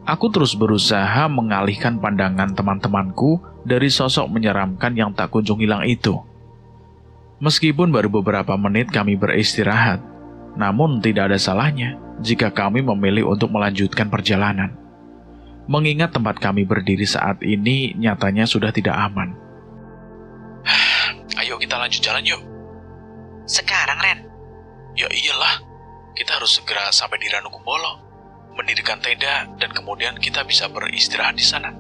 Aku terus berusaha mengalihkan pandangan teman-temanku dari sosok menyeramkan yang tak kunjung hilang itu. Meskipun baru beberapa menit kami beristirahat, namun tidak ada salahnya jika kami memilih untuk melanjutkan perjalanan. Mengingat tempat kami berdiri saat ini nyatanya sudah tidak aman. Ayo kita lanjut jalan yuk. Sekarang, Ren? Ya iyalah, kita harus segera sampai di Ranukumbolo, mendirikan tenda, dan kemudian kita bisa beristirahat di sana.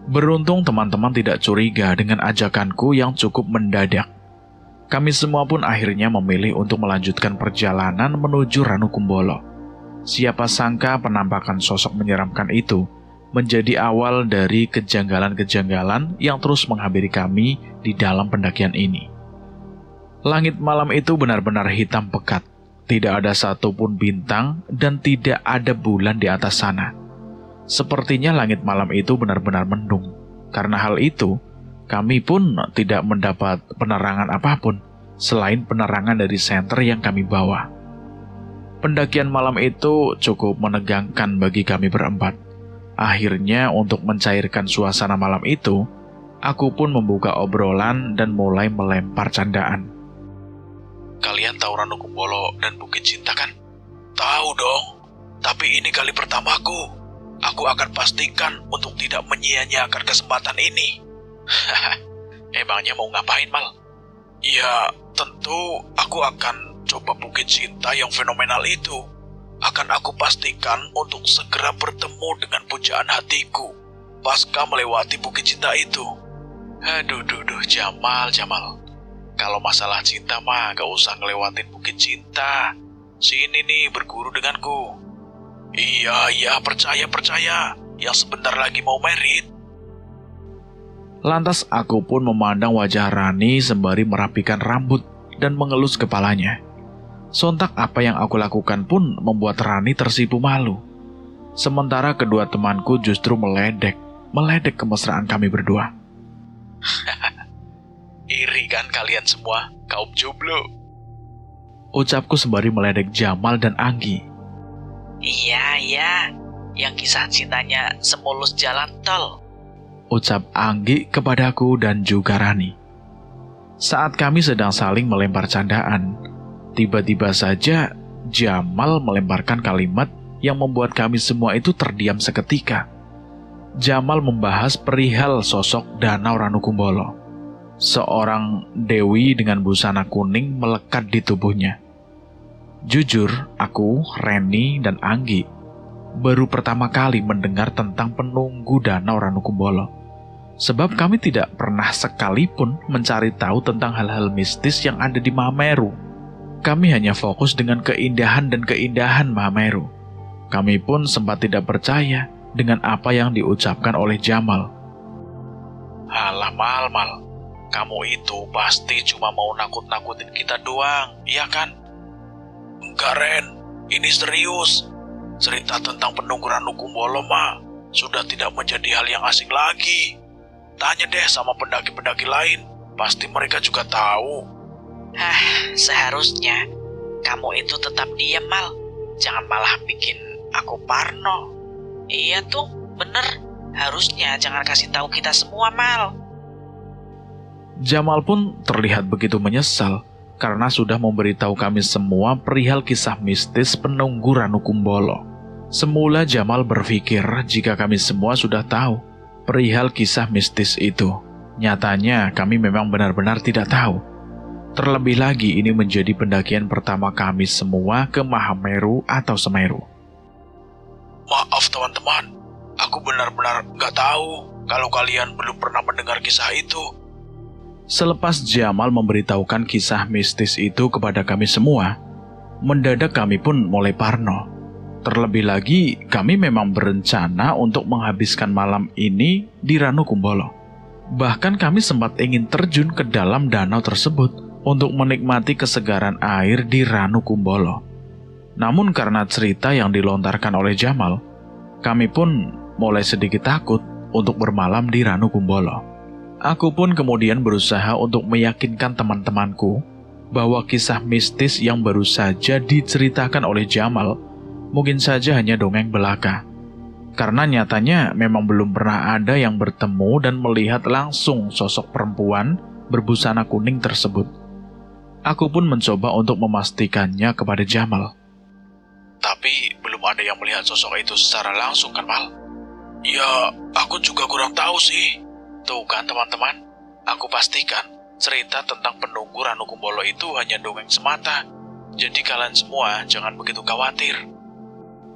Beruntung teman-teman tidak curiga dengan ajakanku yang cukup mendadak. Kami semua pun akhirnya memilih untuk melanjutkan perjalanan menuju Ranukumbolo. Siapa sangka penampakan sosok menyeramkan itu menjadi awal dari kejanggalan-kejanggalan yang terus menghampiri kami di dalam pendakian ini. Langit malam itu benar-benar hitam pekat. Tidak ada satupun bintang dan tidak ada bulan di atas sana. Sepertinya langit malam itu benar-benar mendung. Karena hal itu, kami pun tidak mendapat penerangan apapun selain penerangan dari senter yang kami bawa. Pendakian malam itu cukup menegangkan bagi kami berempat. Akhirnya untuk mencairkan suasana malam itu, aku pun membuka obrolan dan mulai melempar candaan. Kalian tahu Ranukumbolo dan Bukit Cinta kan? Tahu dong, tapi ini kali pertamaku. Aku akan pastikan untuk tidak menyia-nyiakan kesempatan ini. Emangnya mau ngapain, Mal? Ya, tentu aku akan coba Bukit Cinta yang fenomenal itu. Akan aku pastikan untuk segera bertemu dengan pujaan hatiku pasca melewati Bukit Cinta itu. Aduh, Jamal. Kalau masalah cinta mah gak usah ngelewatin Bukit Cinta. Sini nih berguru denganku. Iya, percaya. Yang sebentar lagi mau merit. Lantas aku pun memandang wajah Rani sembari merapikan rambut dan mengelus kepalanya. Sontak apa yang aku lakukan pun membuat Rani tersipu malu. Sementara kedua temanku justru meledek kemesraan kami berdua. Iri kan kalian semua, kaum jomblo? Ucapku sembari meledek Jamal dan Anggi. Iya, yang kisah cintanya semulus jalan tol. Ucap Anggi kepadaku dan juga Rani. Saat kami sedang saling melempar candaan, tiba-tiba saja Jamal melemparkan kalimat yang membuat kami semua itu terdiam seketika. Jamal membahas perihal sosok Danau Ranukumbolo. Seorang dewi dengan busana kuning melekat di tubuhnya. Jujur, aku, Reni, dan Anggi baru pertama kali mendengar tentang penunggu Danau Ranukumbolo. Sebab kami tidak pernah sekalipun mencari tahu tentang hal-hal mistis yang ada di Mahameru. Kami hanya fokus dengan keindahan Mahameru. Kami pun sempat tidak percaya dengan apa yang diucapkan oleh Jamal. Alah, Mal. Kamu itu pasti cuma mau nakut-nakutin kita doang, iya kan? Enggak, Ren. Ini serius. Cerita tentang penunggu Ranukumbolo mah sudah tidak menjadi hal yang asing lagi. Tanya deh sama pendaki-pendaki lain. Pasti mereka juga tahu. Seharusnya kamu itu tetap diam, Mal. Jangan malah bikin aku parno. Iya tuh, bener. Harusnya jangan kasih tahu kita semua, Mal. Jamal pun terlihat begitu menyesal karena sudah memberitahu kami semua perihal kisah mistis penunggu Ranukumbolo. Semula Jamal berpikir jika kami semua sudah tahu perihal kisah mistis itu. Nyatanya kami memang benar-benar tidak tahu. Terlebih lagi ini menjadi pendakian pertama kami semua ke Mahameru atau Semeru. Maaf teman-teman, aku benar-benar gak tahu kalau kalian belum pernah mendengar kisah itu. Selepas Jamal memberitahukan kisah mistis itu kepada kami semua, mendadak kami pun mulai parno. Terlebih lagi, kami memang berencana untuk menghabiskan malam ini di Ranukumbolo. Bahkan kami sempat ingin terjun ke dalam danau tersebut untuk menikmati kesegaran air di Ranukumbolo. Namun karena cerita yang dilontarkan oleh Jamal, kami pun mulai sedikit takut untuk bermalam di Ranukumbolo. Aku pun kemudian berusaha untuk meyakinkan teman-temanku bahwa kisah mistis yang baru saja diceritakan oleh Jamal mungkin saja hanya dongeng belaka. Karena nyatanya memang belum pernah ada yang bertemu dan melihat langsung sosok perempuan berbusana kuning tersebut. Aku pun mencoba untuk memastikannya kepada Jamal. Tapi belum ada yang melihat sosok itu secara langsung kan, Mal? Ya, aku juga kurang tahu sih. Tuh kan teman-teman, aku pastikan cerita tentang penunggu Ranukumbolo itu hanya dongeng semata. Jadi kalian semua jangan begitu khawatir.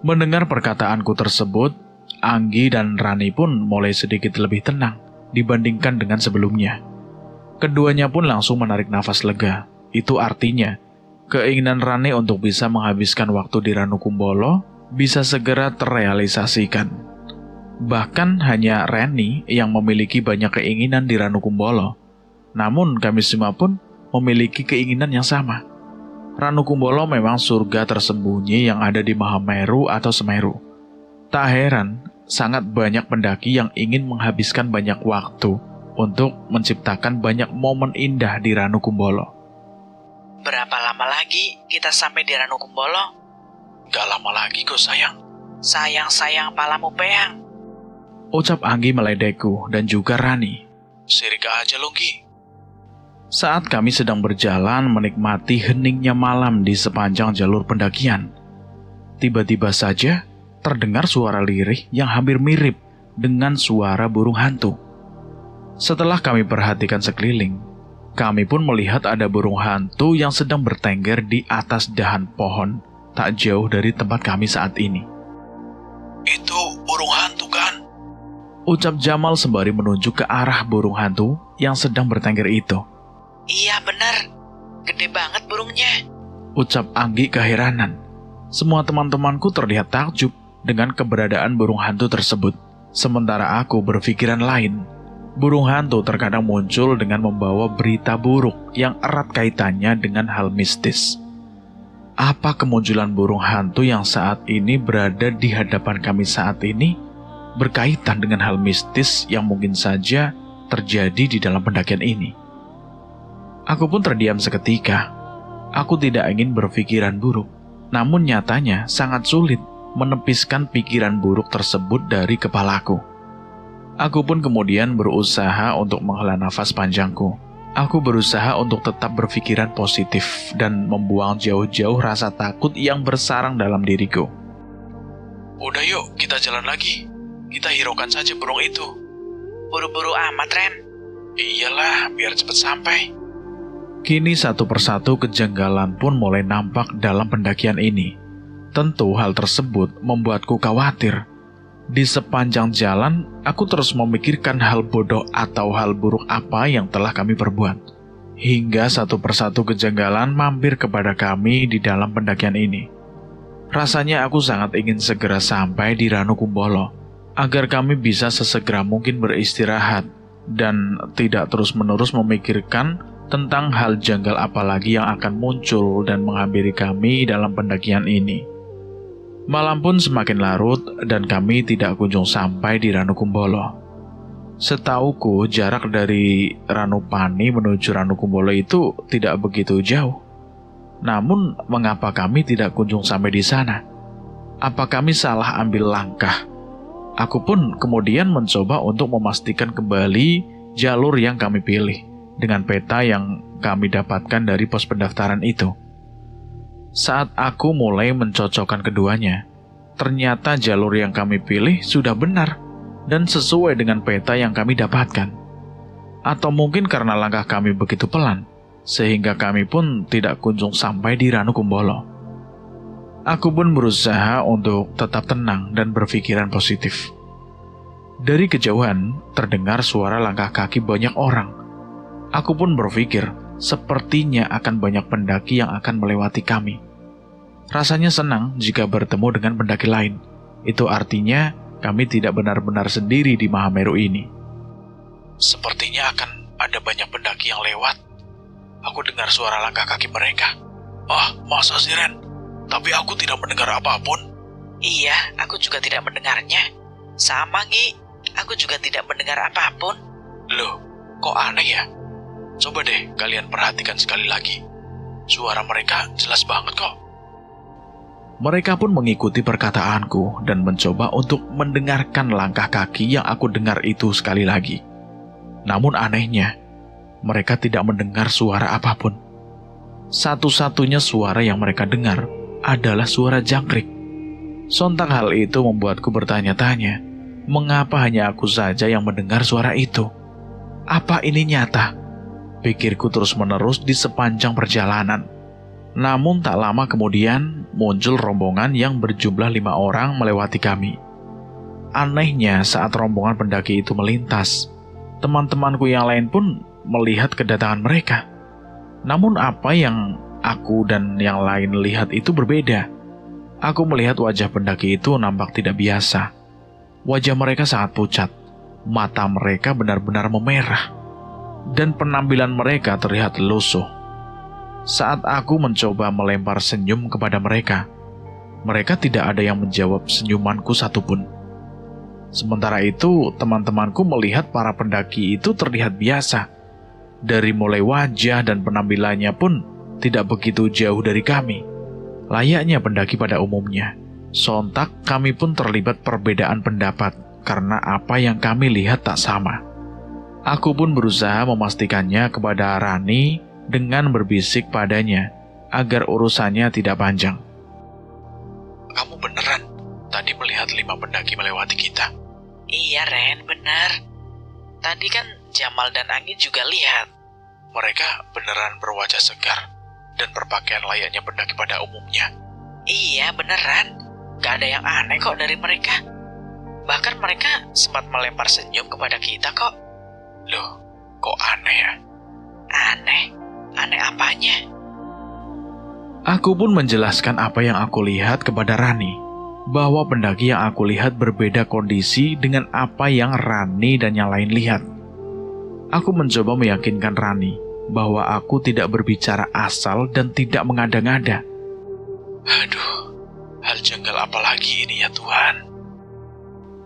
Mendengar perkataanku tersebut, Anggi dan Rani pun mulai sedikit lebih tenang dibandingkan dengan sebelumnya. Keduanya pun langsung menarik nafas lega. Itu artinya, keinginan Rani untuk bisa menghabiskan waktu di Ranukumbolo bisa segera terrealisasikan. Bahkan hanya Rani yang memiliki banyak keinginan di Ranukumbolo. Namun kami semua pun memiliki keinginan yang sama. Ranukumbolo memang surga tersembunyi yang ada di Mahameru atau Semeru. Tak heran, sangat banyak pendaki yang ingin menghabiskan banyak waktu untuk menciptakan banyak momen indah di Ranukumbolo. Berapa lama lagi kita sampai di Ranukumbolo? Gak lama lagi kok sayang. Sayang-sayang palamu peyang. Ucap Anggi meledekku dan juga Rani. Sirik aja lo, Gi. Saat kami sedang berjalan menikmati heningnya malam di sepanjang jalur pendakian, tiba-tiba saja terdengar suara lirih yang hampir mirip dengan suara burung hantu. Setelah kami perhatikan sekeliling, kami pun melihat ada burung hantu yang sedang bertengger di atas dahan pohon tak jauh dari tempat kami saat ini. Itu burung hantu kan? Ucap Jamal sembari menunjuk ke arah burung hantu yang sedang bertengger itu. Iya benar, gede banget burungnya. Ucap Anggi keheranan. Semua teman-temanku terlihat takjub dengan keberadaan burung hantu tersebut. Sementara aku berpikiran lain. Burung hantu terkadang muncul dengan membawa berita buruk yang erat kaitannya dengan hal mistis. Apa kemunculan burung hantu yang saat ini berada di hadapan kami saat ini berkaitan dengan hal mistis yang mungkin saja terjadi di dalam pendakian ini? Aku pun terdiam seketika. Aku tidak ingin berpikiran buruk, namun nyatanya sangat sulit menepiskan pikiran buruk tersebut dari kepalaku. Aku pun kemudian berusaha untuk menghela nafas panjangku. Aku berusaha untuk tetap berpikiran positif dan membuang jauh-jauh rasa takut yang bersarang dalam diriku. Udah yuk, kita jalan lagi. Kita hiraukan saja burung itu. Buru-buru amat, Ren. Iyalah, biar cepat sampai. Kini satu persatu kejanggalan pun mulai nampak dalam pendakian ini. Tentu hal tersebut membuatku khawatir. Di sepanjang jalan, aku terus memikirkan hal bodoh atau hal buruk apa yang telah kami perbuat. Hingga satu persatu kejanggalan mampir kepada kami di dalam pendakian ini. Rasanya aku sangat ingin segera sampai di Ranukumbolo, agar kami bisa sesegera mungkin beristirahat dan tidak terus-menerus memikirkan tentang hal janggal apalagi yang akan muncul dan menghampiri kami dalam pendakian ini. Malam pun semakin larut dan kami tidak kunjung sampai di Ranukumbolo. Setauku jarak dari Ranupani menuju Ranukumbolo itu tidak begitu jauh. Namun mengapa kami tidak kunjung sampai di sana? Apa kami salah ambil langkah? Aku pun kemudian mencoba untuk memastikan kembali jalur yang kami pilih dengan peta yang kami dapatkan dari pos pendaftaran itu. Saat aku mulai mencocokkan keduanya, ternyata jalur yang kami pilih sudah benar dan sesuai dengan peta yang kami dapatkan. Atau mungkin karena langkah kami begitu pelan, sehingga kami pun tidak kunjung sampai di Ranukumbolo. Aku pun berusaha untuk tetap tenang dan berpikiran positif. Dari kejauhan, terdengar suara langkah kaki banyak orang. Aku pun berpikir, sepertinya akan banyak pendaki yang akan melewati kami. Rasanya senang jika bertemu dengan pendaki lain. Itu artinya kami tidak benar-benar sendiri di Mahameru ini. Sepertinya akan ada banyak pendaki yang lewat. Aku dengar suara langkah kaki mereka. Ah, masa sih, Ren? Tapi aku tidak mendengar apapun. Iya, aku juga tidak mendengarnya. Sama, Gi. Aku juga tidak mendengar apapun. Loh, kok aneh ya? Coba deh kalian perhatikan sekali lagi. Suara mereka jelas banget kok. Mereka pun mengikuti perkataanku dan mencoba untuk mendengarkan langkah kaki yang aku dengar itu sekali lagi. Namun anehnya, mereka tidak mendengar suara apapun. Satu-satunya suara yang mereka dengar adalah suara jangkrik. Sontak hal itu membuatku bertanya-tanya, mengapa hanya aku saja yang mendengar suara itu? Apa ini nyata? Pikirku terus-menerus di sepanjang perjalanan. Namun tak lama kemudian muncul rombongan yang berjumlah 5 orang melewati kami. Anehnya saat rombongan pendaki itu melintas, teman-temanku yang lain pun melihat kedatangan mereka. Namun apa yang aku dan yang lain lihat itu berbeda. Aku melihat wajah pendaki itu nampak tidak biasa. Wajah mereka sangat pucat. Mata mereka benar-benar memerah. Dan penampilan mereka terlihat lusuh. Saat aku mencoba melempar senyum kepada mereka, mereka tidak ada yang menjawab senyumanku satupun. Sementara itu, teman-temanku melihat para pendaki itu terlihat biasa. Dari mulai wajah dan penampilannya pun tidak begitu jauh dari kami. Layaknya pendaki pada umumnya. Sontak kami pun terlibat perbedaan pendapat karena apa yang kami lihat tak sama. Aku pun berusaha memastikannya kepada Rani dengan berbisik padanya agar urusannya tidak panjang. Kamu beneran tadi melihat 5 pendaki melewati kita? Iya, Ren, benar. Tadi kan Jamal dan Angin juga lihat. Mereka beneran berwajah segar dan berpakaian layaknya pendaki pada umumnya. Iya, beneran. Gak ada yang aneh kok dari mereka. Bahkan mereka sempat melempar senyum kepada kita kok. Loh, kok aneh ya? Aneh? Aneh apanya? Aku pun menjelaskan apa yang aku lihat kepada Rani, bahwa pendaki yang aku lihat berbeda kondisi dengan apa yang Rani dan yang lain lihat. Aku mencoba meyakinkan Rani bahwa aku tidak berbicara asal dan tidak mengada-ngada. Aduh, hal janggal apa lagi ini ya Tuhan?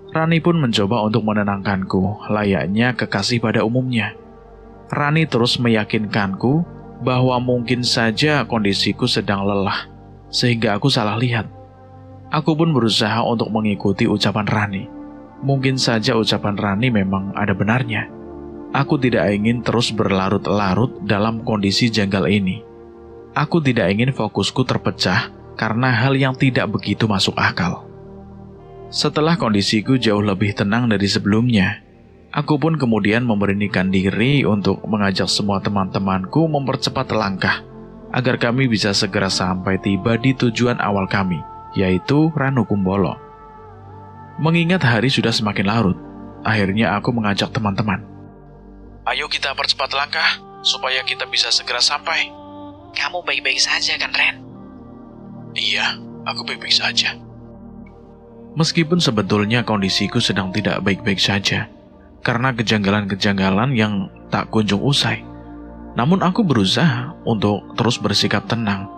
Rani pun mencoba untuk menenangkanku, layaknya kekasih pada umumnya. Rani terus meyakinkanku bahwa mungkin saja kondisiku sedang lelah, sehingga aku salah lihat. Aku pun berusaha untuk mengikuti ucapan Rani. Mungkin saja ucapan Rani memang ada benarnya. Aku tidak ingin terus berlarut-larut dalam kondisi janggal ini. Aku tidak ingin fokusku terpecah karena hal yang tidak begitu masuk akal. Setelah kondisiku jauh lebih tenang dari sebelumnya, aku pun kemudian memberanikan diri untuk mengajak semua teman-temanku mempercepat langkah agar kami bisa segera sampai tiba di tujuan awal kami, yaitu Ranukumbolo. Mengingat hari sudah semakin larut, akhirnya aku mengajak teman-teman. Ayo kita percepat langkah supaya kita bisa segera sampai. Kamu baik-baik saja kan, Ren? Iya, aku baik-baik saja. Meskipun sebetulnya kondisiku sedang tidak baik-baik saja, karena kejanggalan-kejanggalan yang tak kunjung usai. Namun aku berusaha untuk terus bersikap tenang,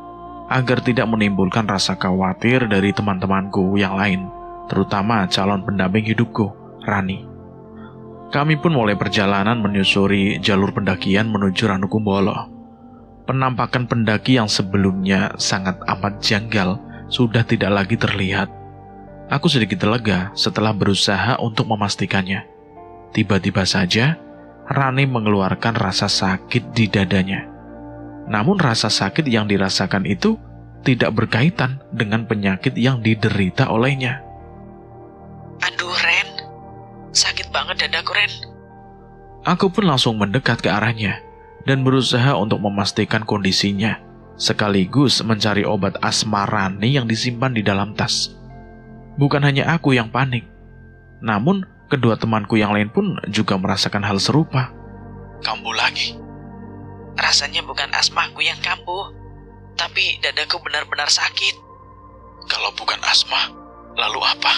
agar tidak menimbulkan rasa khawatir dari teman-temanku yang lain, terutama calon pendamping hidupku, Rani. Kami pun mulai perjalanan menyusuri jalur pendakian menuju Ranukumbolo. Penampakan pendaki yang sebelumnya sangat amat janggal sudah tidak lagi terlihat. Aku sedikit lega setelah berusaha untuk memastikannya. Tiba-tiba saja, Rani mengeluarkan rasa sakit di dadanya. Namun rasa sakit yang dirasakan itu tidak berkaitan dengan penyakit yang diderita olehnya. Aduh, Ren. Sakit banget dadaku, Ren. Aku pun langsung mendekat ke arahnya dan berusaha untuk memastikan kondisinya, sekaligus mencari obat asma Rani yang disimpan di dalam tas. Bukan hanya aku yang panik, namun kedua temanku yang lain pun juga merasakan hal serupa. Kambuh lagi? Rasanya bukan asmaku yang kambuh, tapi dadaku benar-benar sakit. Kalau bukan asma, lalu apa?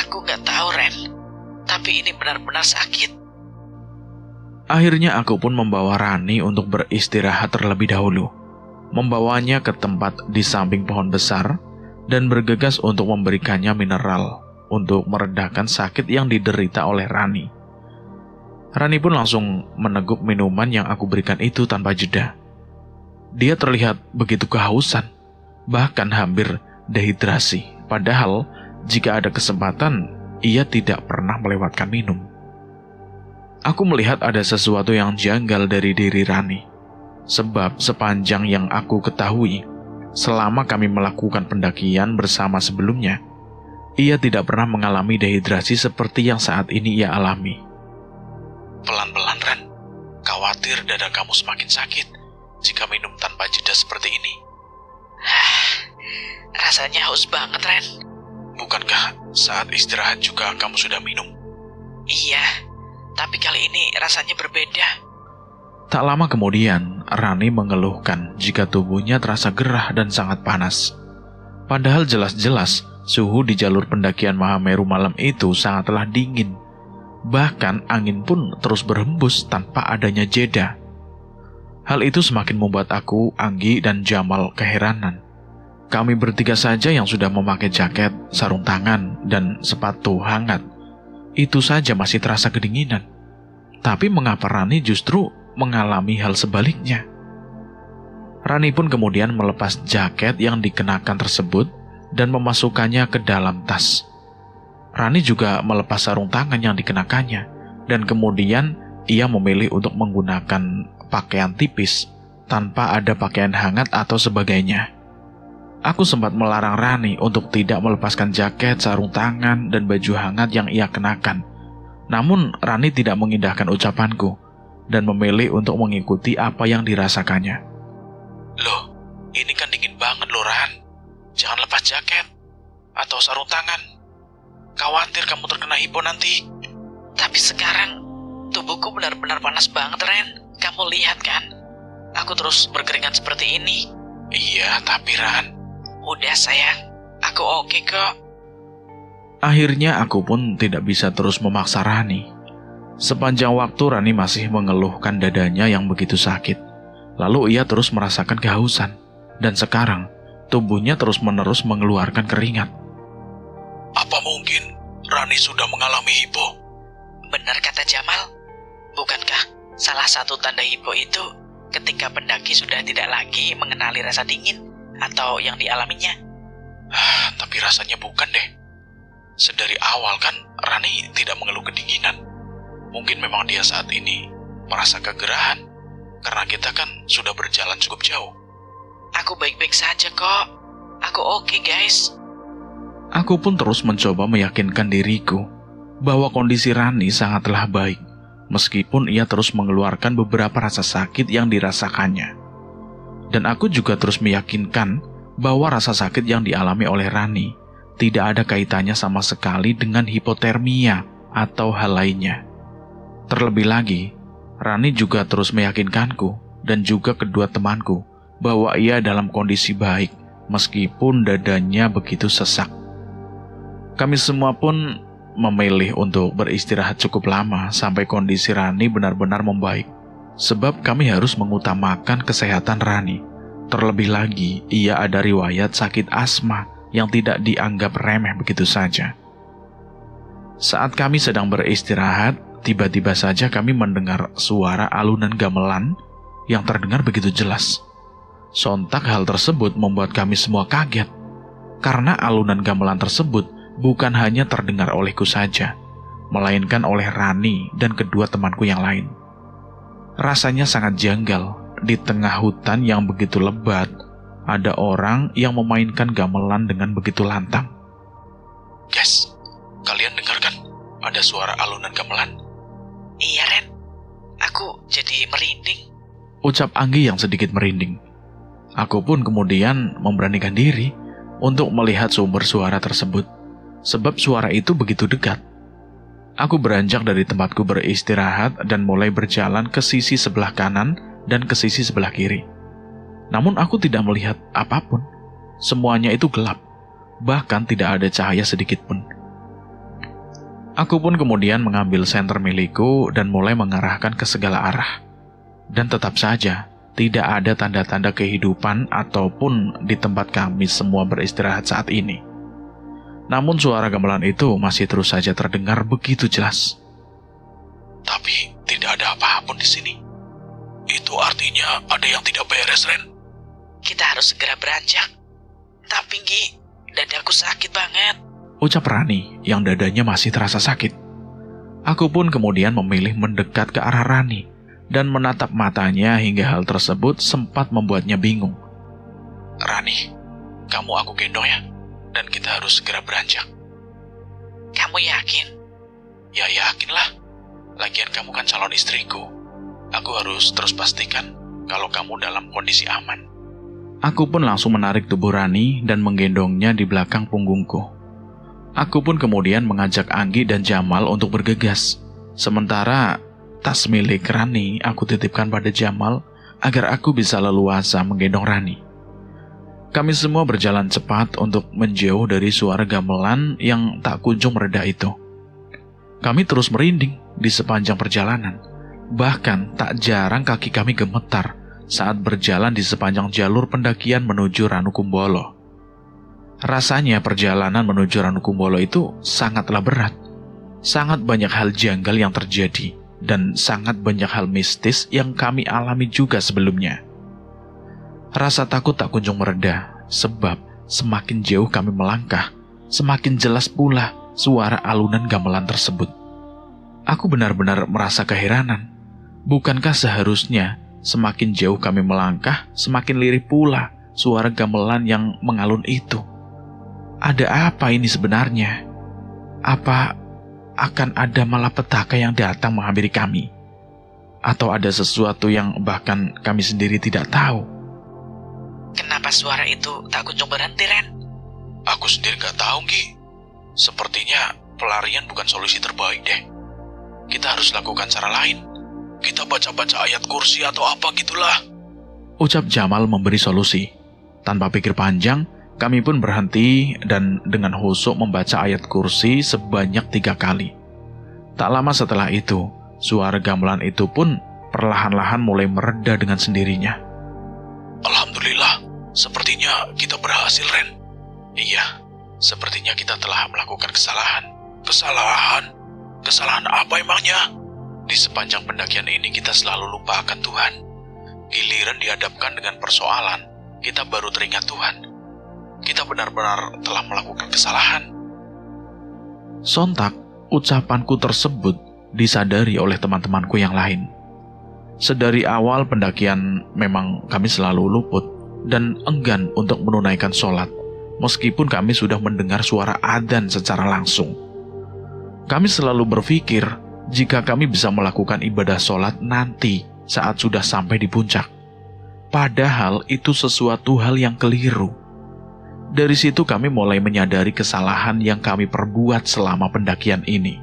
Aku nggak tahu, Ren. Tapi ini benar-benar sakit. Akhirnya aku pun membawa Rani untuk beristirahat terlebih dahulu. Membawanya ke tempat di samping pohon besar dan bergegas untuk memberikannya mineral untuk meredakan sakit yang diderita oleh Rani. Rani pun langsung meneguk minuman yang aku berikan itu tanpa jeda. Dia terlihat begitu kehausan, bahkan hampir dehidrasi. Padahal jika ada kesempatan, ia tidak pernah melewatkan minum. Aku melihat ada sesuatu yang janggal dari diri Rani. Sebab sepanjang yang aku ketahui, selama kami melakukan pendakian bersama sebelumnya, ia tidak pernah mengalami dehidrasi seperti yang saat ini ia alami. Pelan-pelan, Ren. Khawatir dada kamu semakin sakit jika minum tanpa jeda seperti ini. Rasanya haus banget, Ren. Bukankah saat istirahat juga kamu sudah minum? Iya, tapi kali ini rasanya berbeda. Tak lama kemudian, Rani mengeluhkan jika tubuhnya terasa gerah dan sangat panas. Padahal jelas-jelas suhu di jalur pendakian Mahameru malam itu sangatlah dingin. Bahkan angin pun terus berhembus tanpa adanya jeda. Hal itu semakin membuat aku, Anggi, dan Jamal keheranan. Kami bertiga saja yang sudah memakai jaket, sarung tangan, dan sepatu hangat. Itu saja masih terasa kedinginan. Tapi mengapa Rani justru mengalami hal sebaliknya? Rani pun kemudian melepas jaket yang dikenakan tersebut dan memasukkannya ke dalam tas. Rani juga melepas sarung tangan yang dikenakannya, dan kemudian ia memilih untuk menggunakan pakaian tipis tanpa ada pakaian hangat atau sebagainya. Aku sempat melarang Rani untuk tidak melepaskan jaket, sarung tangan, dan baju hangat yang ia kenakan. Namun Rani tidak mengindahkan ucapanku dan memilih untuk mengikuti apa yang dirasakannya. Loh, ini kan dingin banget loh, Ran. Jangan lepas jaket atau sarung tangan. Khawatir kamu terkena hipo nanti. Tapi sekarang tubuhku benar-benar panas banget, Ren. Kamu lihat kan? Aku terus berkeringat seperti ini. Iya, tapi Ran, udah sayang, aku oke kok. Akhirnya aku pun tidak bisa terus memaksa Rani. Sepanjang waktu Rani masih mengeluhkan dadanya yang begitu sakit. Lalu ia terus merasakan kehausan. Dan sekarang tubuhnya terus-menerus mengeluarkan keringat. Apa mungkin Rani sudah mengalami hipo? Benar kata Jamal. Bukankah salah satu tanda hipo itu ketika pendaki sudah tidak lagi mengenali rasa dingin atau yang dialaminya? Tapi rasanya bukan deh. Sedari awal kan Rani tidak mengeluh kedinginan. Mungkin memang dia saat ini merasa kegerahan karena kita kan sudah berjalan cukup jauh. Aku baik-baik saja kok. Aku oke, guys. Aku pun terus mencoba meyakinkan diriku bahwa kondisi Rani sangatlah baik, meskipun ia terus mengeluarkan beberapa rasa sakit yang dirasakannya. Dan aku juga terus meyakinkan bahwa rasa sakit yang dialami oleh Rani tidak ada kaitannya sama sekali dengan hipotermia atau hal lainnya. Terlebih lagi, Rani juga terus meyakinkanku dan juga kedua temanku bahwa ia dalam kondisi baik meskipun dadanya begitu sesak. Kami semua pun memilih untuk beristirahat cukup lama sampai kondisi Rani benar-benar membaik, sebab kami harus mengutamakan kesehatan Rani. Terlebih lagi, ia ada riwayat sakit asma yang tidak dianggap remeh begitu saja. Saat kami sedang beristirahat, tiba-tiba saja kami mendengar suara alunan gamelan yang terdengar begitu jelas. Sontak hal tersebut membuat kami semua kaget, karena alunan gamelan tersebut bukan hanya terdengar olehku saja, melainkan oleh Rani dan kedua temanku yang lain. Rasanya sangat janggal. Di tengah hutan yang begitu lebat, ada orang yang memainkan gamelan dengan begitu lantang. Guys, kalian dengarkan? Ada suara alunan gamelan. Iya, Ren. Aku jadi merinding. Ucap Anggi yang sedikit merinding. Aku pun kemudian memberanikan diri untuk melihat sumber suara tersebut, sebab suara itu begitu dekat. Aku beranjak dari tempatku beristirahat dan mulai berjalan ke sisi sebelah kanan dan ke sisi sebelah kiri. Namun aku tidak melihat apapun. Semuanya itu gelap, bahkan tidak ada cahaya sedikit pun. Aku pun kemudian mengambil senter milikku dan mulai mengarahkan ke segala arah. Dan tetap saja, tidak ada tanda-tanda kehidupan ataupun di tempat kami semua beristirahat saat ini. Namun suara gamelan itu masih terus saja terdengar begitu jelas. Tapi tidak ada apapun di sini. Itu artinya ada yang tidak beres, Ren. Kita harus segera beranjak. Tapi Gi, dadaku sakit banget. Ucap Rani yang dadanya masih terasa sakit. Aku pun kemudian memilih mendekat ke arah Rani dan menatap matanya hingga hal tersebut sempat membuatnya bingung. Rani, kamu aku gendong ya, dan kita harus segera beranjak. Kamu yakin? Ya yakinlah, lagian kamu kan calon istriku. Aku harus terus pastikan kalau kamu dalam kondisi aman. Aku pun langsung menarik tubuh Rani dan menggendongnya di belakang punggungku. Aku pun kemudian mengajak Anggi dan Jamal untuk bergegas. Sementara tas milik Rani aku titipkan pada Jamal agar aku bisa leluasa menggendong Rani. Kami semua berjalan cepat untuk menjauh dari suara gamelan yang tak kunjung mereda itu. Kami terus merinding di sepanjang perjalanan. Bahkan tak jarang kaki kami gemetar saat berjalan di sepanjang jalur pendakian menuju Ranukumbolo. Rasanya perjalanan menuju Ranukumbolo itu sangatlah berat. Sangat banyak hal janggal yang terjadi dan sangat banyak hal mistis yang kami alami juga sebelumnya. Rasa takut tak kunjung mereda, sebab semakin jauh kami melangkah, semakin jelas pula suara alunan gamelan tersebut. Aku benar-benar merasa keheranan. Bukankah seharusnya semakin jauh kami melangkah, semakin lirih pula suara gamelan yang mengalun itu? Ada apa ini sebenarnya? Apa akan ada malapetaka yang datang menghampiri kami? Atau ada sesuatu yang bahkan kami sendiri tidak tahu? Kenapa suara itu tak kunjung berhenti, Ren? Aku sendiri gak tahu, Gi. Sepertinya pelarian bukan solusi terbaik deh. Kita harus lakukan cara lain. Kita baca-baca ayat kursi atau apa gitulah. Ucap Jamal memberi solusi. Tanpa pikir panjang, kami pun berhenti dan dengan khusyuk membaca ayat kursi sebanyak 3 kali. Tak lama setelah itu, suara gamelan itu pun perlahan-lahan mulai mereda dengan sendirinya. Alhamdulillah, sepertinya kita berhasil, Ren. Iya, sepertinya kita telah melakukan kesalahan. Kesalahan? Kesalahan apa emangnya? Di sepanjang pendakian ini kita selalu lupakan Tuhan. Giliran dihadapkan dengan persoalan, kita baru teringat Tuhan. Kita benar-benar telah melakukan kesalahan. Sontak, ucapanku tersebut disadari oleh teman-temanku yang lain. Sedari awal pendakian memang kami selalu luput dan enggan untuk menunaikan sholat, meskipun kami sudah mendengar suara adzan secara langsung. Kami selalu berpikir jika kami bisa melakukan ibadah sholat nanti saat sudah sampai di puncak. Padahal itu sesuatu hal yang keliru. Dari situ kami mulai menyadari kesalahan yang kami perbuat selama pendakian ini.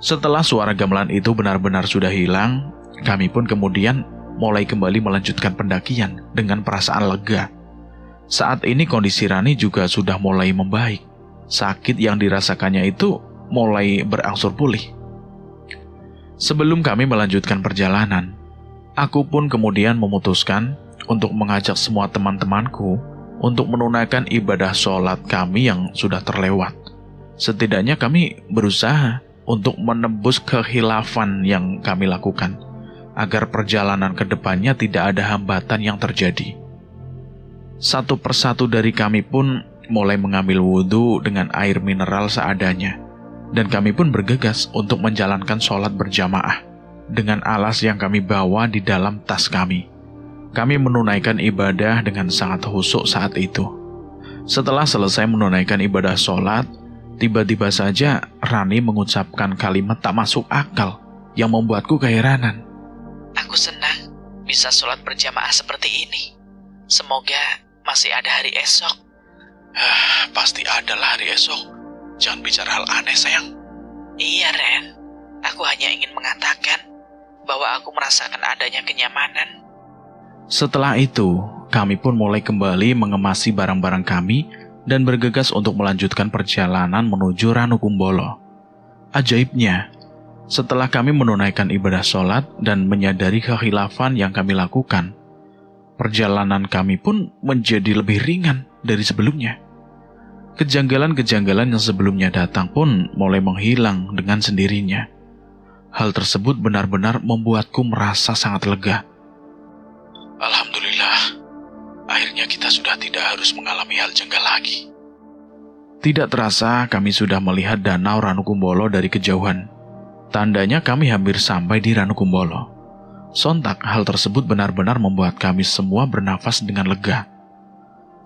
Setelah suara gamelan itu benar-benar sudah hilang, kami pun kemudian mulai kembali melanjutkan pendakian dengan perasaan lega. Saat ini kondisi Rani juga sudah mulai membaik. Sakit yang dirasakannya itu mulai berangsur pulih. Sebelum kami melanjutkan perjalanan, aku pun kemudian memutuskan untuk mengajak semua teman-temanku untuk menunaikan ibadah sholat kami yang sudah terlewat. Setidaknya kami berusaha untuk menembus kekhilafan yang kami lakukan, agar perjalanan ke depannya tidak ada hambatan yang terjadi. Satu persatu dari kami pun mulai mengambil wudhu dengan air mineral seadanya, dan kami pun bergegas untuk menjalankan sholat berjamaah dengan alas yang kami bawa di dalam tas kami. Kami menunaikan ibadah dengan sangat khusyuk saat itu. Setelah selesai menunaikan ibadah sholat, tiba-tiba saja Rani mengucapkan kalimat tak masuk akal yang membuatku keheranan. Aku senang bisa sholat berjamaah seperti ini. Semoga masih ada hari esok. Pasti adalah hari esok. Jangan bicara hal aneh, sayang. Iya, Ren. Aku hanya ingin mengatakan bahwa aku merasakan adanya kenyamanan. Setelah itu, kami pun mulai kembali mengemasi barang-barang kami dan bergegas untuk melanjutkan perjalanan menuju Ranukumbolo. Ajaibnya, setelah kami menunaikan ibadah sholat dan menyadari kekhilafan yang kami lakukan, perjalanan kami pun menjadi lebih ringan dari sebelumnya. Kejanggalan-kejanggalan yang sebelumnya datang pun mulai menghilang dengan sendirinya. Hal tersebut benar-benar membuatku merasa sangat lega. Alhamdulillah, akhirnya kita sudah tidak harus mengalami hal janggal lagi. Tidak terasa kami sudah melihat danau Ranukumbolo dari kejauhan. Tandanya kami hampir sampai di Ranukumbolo. Sontak hal tersebut benar-benar membuat kami semua bernafas dengan lega.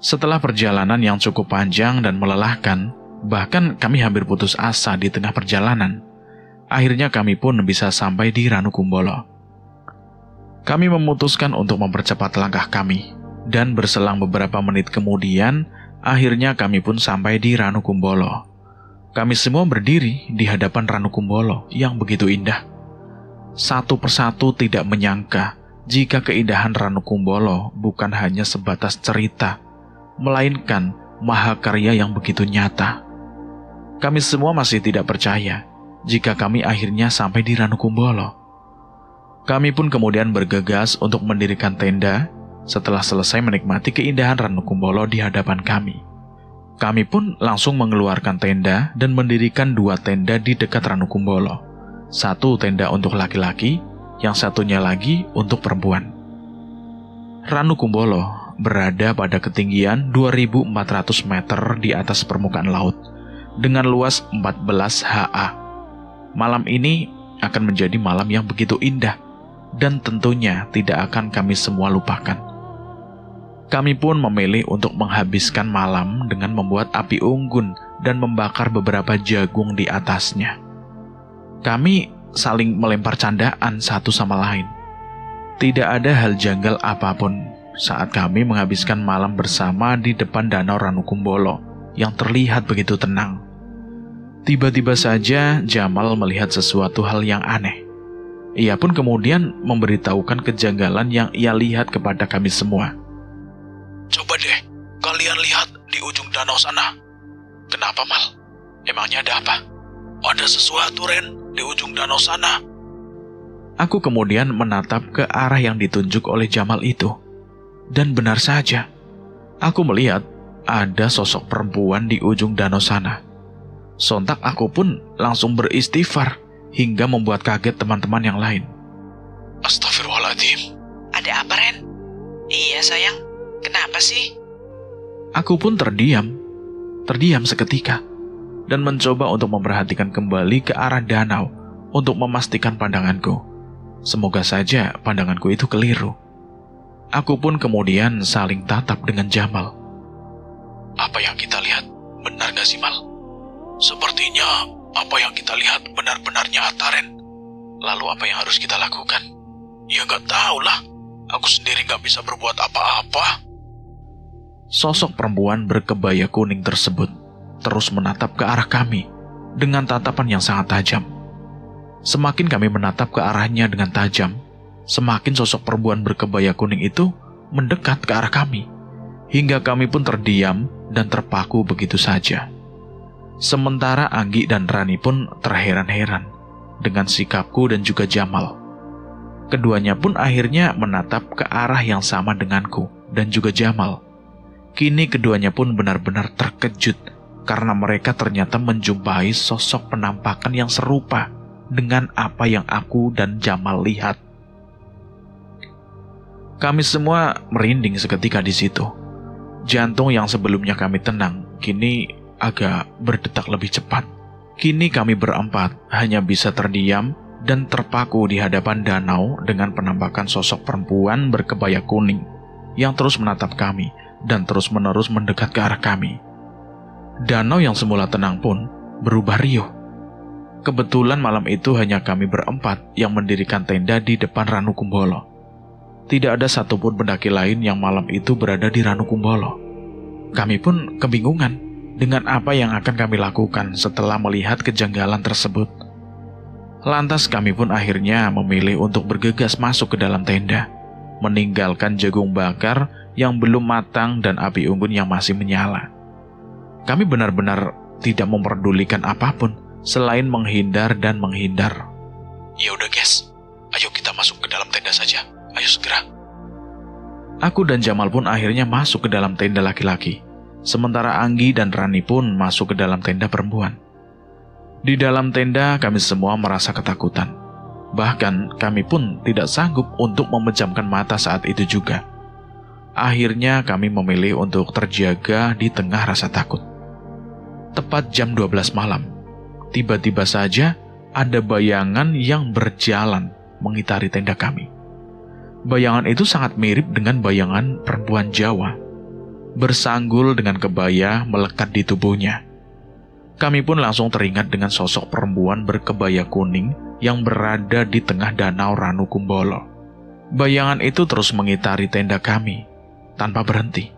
Setelah perjalanan yang cukup panjang dan melelahkan, bahkan kami hampir putus asa di tengah perjalanan, akhirnya kami pun bisa sampai di Ranukumbolo. Kami memutuskan untuk mempercepat langkah kami, dan berselang beberapa menit kemudian, akhirnya kami pun sampai di Ranukumbolo. Kami semua berdiri di hadapan Ranukumbolo yang begitu indah. Satu persatu tidak menyangka jika keindahan Ranukumbolo bukan hanya sebatas cerita, melainkan mahakarya yang begitu nyata. Kami semua masih tidak percaya jika kami akhirnya sampai di Ranukumbolo. Kami pun kemudian bergegas untuk mendirikan tenda setelah selesai menikmati keindahan Ranukumbolo di hadapan kami. Kami pun langsung mengeluarkan tenda dan mendirikan 2 tenda di dekat Ranukumbolo. 1 tenda untuk laki-laki, yang satunya lagi untuk perempuan. Ranukumbolo berada pada ketinggian 2.400 meter di atas permukaan laut, dengan luas 14 ha. Malam ini akan menjadi malam yang begitu indah, dan tentunya tidak akan kami semua lupakan. Kami pun memilih untuk menghabiskan malam dengan membuat api unggun dan membakar beberapa jagung di atasnya. Kami saling melempar candaan satu sama lain. Tidak ada hal janggal apapun saat kami menghabiskan malam bersama di depan danau Ranukumbolo yang terlihat begitu tenang. Tiba-tiba saja Jamal melihat sesuatu hal yang aneh. Ia pun kemudian memberitahukan kejanggalan yang ia lihat kepada kami semua. Coba deh, kalian lihat di ujung danau sana. Kenapa, Mal? Emangnya ada apa? Ada sesuatu, Ren, di ujung danau sana. Aku kemudian menatap ke arah yang ditunjuk oleh Jamal itu. Dan benar saja, aku melihat ada sosok perempuan di ujung danau sana. Sontak aku pun langsung beristighfar hingga membuat kaget teman-teman yang lain. Astagfirullahaladzim. Ada apa, Ren? Iya, sayang. Kenapa sih? Aku pun terdiam seketika, dan mencoba untuk memperhatikan kembali ke arah danau untuk memastikan pandanganku. Semoga saja pandanganku itu keliru. Aku pun kemudian saling tatap dengan Jamal. Apa yang kita lihat benar gak sih, Mal? Sepertinya apa yang kita lihat benar-benar nyata, Ren. Lalu apa yang harus kita lakukan? Ya gak tahulah. Aku sendiri gak bisa berbuat apa-apa. Sosok perempuan berkebaya kuning tersebut terus menatap ke arah kami dengan tatapan yang sangat tajam. Semakin kami menatap ke arahnya dengan tajam, semakin sosok perempuan berkebaya kuning itu mendekat ke arah kami, hingga kami pun terdiam dan terpaku begitu saja. Sementara Anggi dan Rani pun terheran-heran dengan sikapku dan juga Jamal. Keduanya pun akhirnya menatap ke arah yang sama denganku dan juga Jamal. Kini keduanya pun benar-benar terkejut karena mereka ternyata menjumpai sosok penampakan yang serupa dengan apa yang aku dan Jamal lihat. Kami semua merinding seketika di situ. Jantung yang sebelumnya kami tenang, kini agak berdetak lebih cepat. Kini kami berempat hanya bisa terdiam dan terpaku di hadapan danau dengan penampakan sosok perempuan berkebaya kuning yang terus menatap kami dan terus-menerus mendekat ke arah kami. Danau yang semula tenang pun berubah riuh. Kebetulan malam itu hanya kami berempat yang mendirikan tenda di depan Ranukumbolo. Tidak ada satupun pendaki lain yang malam itu berada di Ranukumbolo. Kami pun kebingungan dengan apa yang akan kami lakukan setelah melihat kejanggalan tersebut. Lantas kami pun akhirnya memilih untuk bergegas masuk ke dalam tenda, meninggalkan jagung bakar yang belum matang dan api unggun yang masih menyala. Kami benar-benar tidak memperdulikan apapun selain menghindar dan menghindar. Ya udah guys, ayo kita masuk ke dalam tenda saja. Ayo segera. Aku dan Jamal pun akhirnya masuk ke dalam tenda laki-laki. Sementara Anggi dan Rani pun masuk ke dalam tenda perempuan. Di dalam tenda kami semua merasa ketakutan. Bahkan kami pun tidak sanggup untuk memejamkan mata saat itu juga. Akhirnya kami memilih untuk terjaga di tengah rasa takut. Tepat jam 12 malam, tiba-tiba saja ada bayangan yang berjalan mengitari tenda kami. Bayangan itu sangat mirip dengan bayangan perempuan Jawa, bersanggul dengan kebaya melekat di tubuhnya. Kami pun langsung teringat dengan sosok perempuan berkebaya kuning yang berada di tengah danau Ranukumbolo. Bayangan itu terus mengitari tenda kami tanpa berhenti.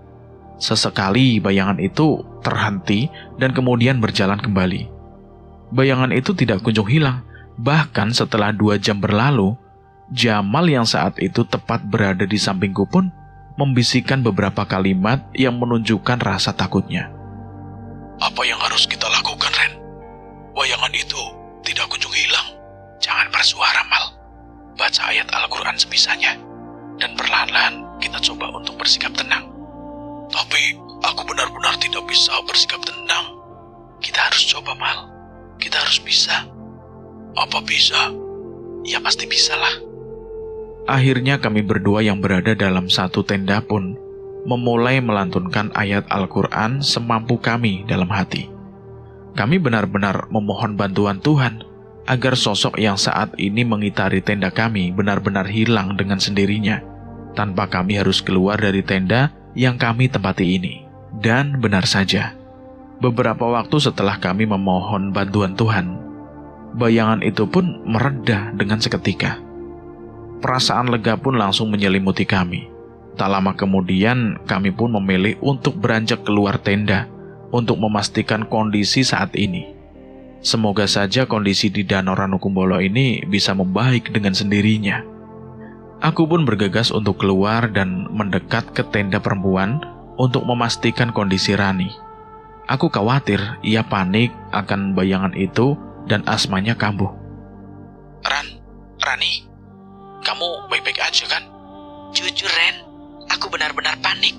Sesekali bayangan itu terhenti dan kemudian berjalan kembali. Bayangan itu tidak kunjung hilang. Bahkan setelah 2 jam berlalu, Jamal yang saat itu tepat berada di sampingku pun membisikkan beberapa kalimat yang menunjukkan rasa takutnya. Apa yang harus kita lakukan, Ren? Bayangan itu tidak kunjung hilang. Jangan bersuara, Mal. Baca ayat Al-Quran sebisanya. Dan perlahan-lahan kita coba untuk bersikap tenang. Tapi aku benar-benar tidak bisa bersikap tenang. Kita harus coba, Mal. Kita harus bisa. Apa bisa? Ya pasti bisa lah. Akhirnya kami berdua yang berada dalam satu tenda pun memulai melantunkan ayat Al-Quran semampu kami dalam hati. Kami benar-benar memohon bantuan Tuhan agar sosok yang saat ini mengitari tenda kami benar-benar hilang dengan sendirinya, tanpa kami harus keluar dari tenda yang kami tempati ini. Dan benar saja, beberapa waktu setelah kami memohon bantuan Tuhan, bayangan itu pun mereda dengan seketika. Perasaan lega pun langsung menyelimuti kami. Tak lama kemudian, kami pun memilih untuk beranjak keluar tenda untuk memastikan kondisi saat ini. Semoga saja kondisi di Danau Ranukumbolo ini bisa membaik dengan sendirinya. Aku pun bergegas untuk keluar dan mendekat ke tenda perempuan untuk memastikan kondisi Rani. Aku khawatir ia panik akan bayangan itu dan asmanya kambuh. Rani, kamu baik-baik aja kan? Jujur, Ren, aku benar-benar panik.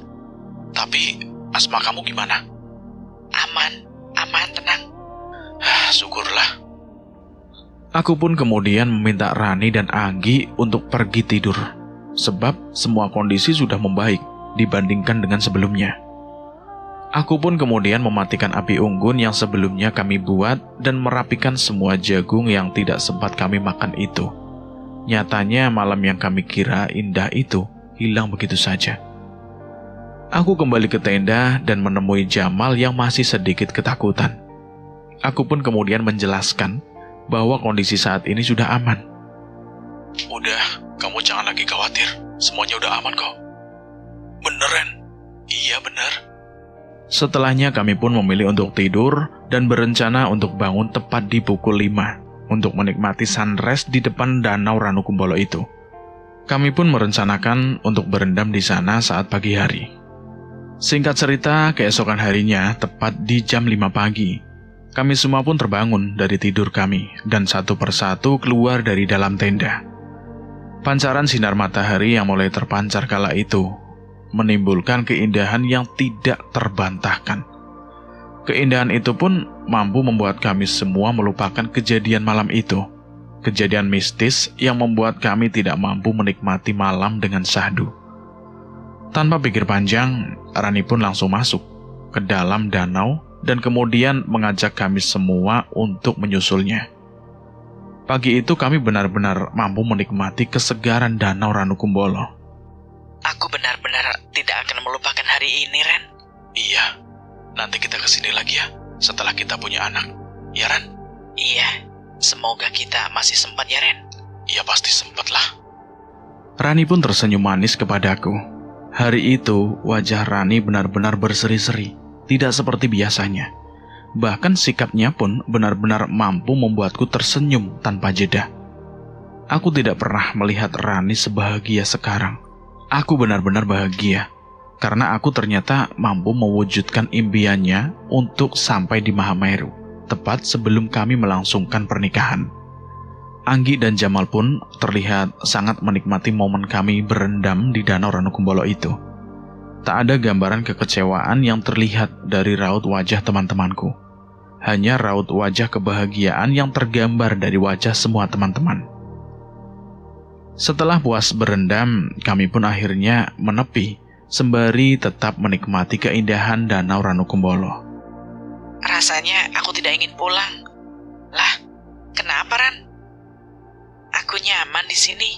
Tapi asma kamu gimana? Aman, tenang. Syukurlah. Aku pun kemudian meminta Rani dan Anggi untuk pergi tidur, sebab semua kondisi sudah membaik dibandingkan dengan sebelumnya. Aku pun kemudian mematikan api unggun yang sebelumnya kami buat dan merapikan semua jagung yang tidak sempat kami makan itu. Nyatanya malam yang kami kira indah itu hilang begitu saja. Aku kembali ke tenda dan menemui Jamal yang masih sedikit ketakutan. Aku pun kemudian menjelaskan bahwa kondisi saat ini sudah aman. Udah, kamu jangan lagi khawatir. Semuanya udah aman kok. Bener, Ren? Iya, bener. Setelahnya kami pun memilih untuk tidur dan berencana untuk bangun tepat di pukul 5 untuk menikmati sunrise di depan Danau Ranukumbolo itu. Kami pun merencanakan untuk berendam di sana saat pagi hari. Singkat cerita, keesokan harinya, tepat di jam 5 pagi, kami semua pun terbangun dari tidur kami dan satu persatu keluar dari dalam tenda. Pancaran sinar matahari yang mulai terpancar kala itu menimbulkan keindahan yang tidak terbantahkan. Keindahan itu pun mampu membuat kami semua melupakan kejadian malam itu. Kejadian mistis yang membuat kami tidak mampu menikmati malam dengan syahdu. Tanpa pikir panjang, Rani pun langsung masuk ke dalam danau dan kemudian mengajak kami semua untuk menyusulnya. Pagi itu kami benar-benar mampu menikmati kesegaran Danau Ranukumbolo. Aku benar-benar tidak akan melupakan hari ini, Ren. Iya, nanti kita kesini lagi ya, setelah kita punya anak. Ya, Ren? Iya, semoga kita masih sempat ya, Ren. Iya, pasti sempat lah. Rani pun tersenyum manis kepadaku. Hari itu, wajah Rani benar-benar berseri-seri, tidak seperti biasanya. Bahkan sikapnya pun benar-benar mampu membuatku tersenyum tanpa jeda. Aku tidak pernah melihat Rani sebahagia sekarang. Aku benar-benar bahagia. karena aku ternyata mampu mewujudkan impiannya untuk sampai di Mahameru, tepat sebelum kami melangsungkan pernikahan. Anggi dan Jamal pun terlihat sangat menikmati momen kami berendam di Danau Ranukumbolo itu. Tak ada gambaran kekecewaan yang terlihat dari raut wajah teman-temanku. Hanya raut wajah kebahagiaan yang tergambar dari wajah semua teman-teman. Setelah puas berendam, kami pun akhirnya menepi, sembari tetap menikmati keindahan Danau Ranukumbolo. Rasanya aku tidak ingin pulang. Lah, kenapa, Ran? Aku nyaman di sini.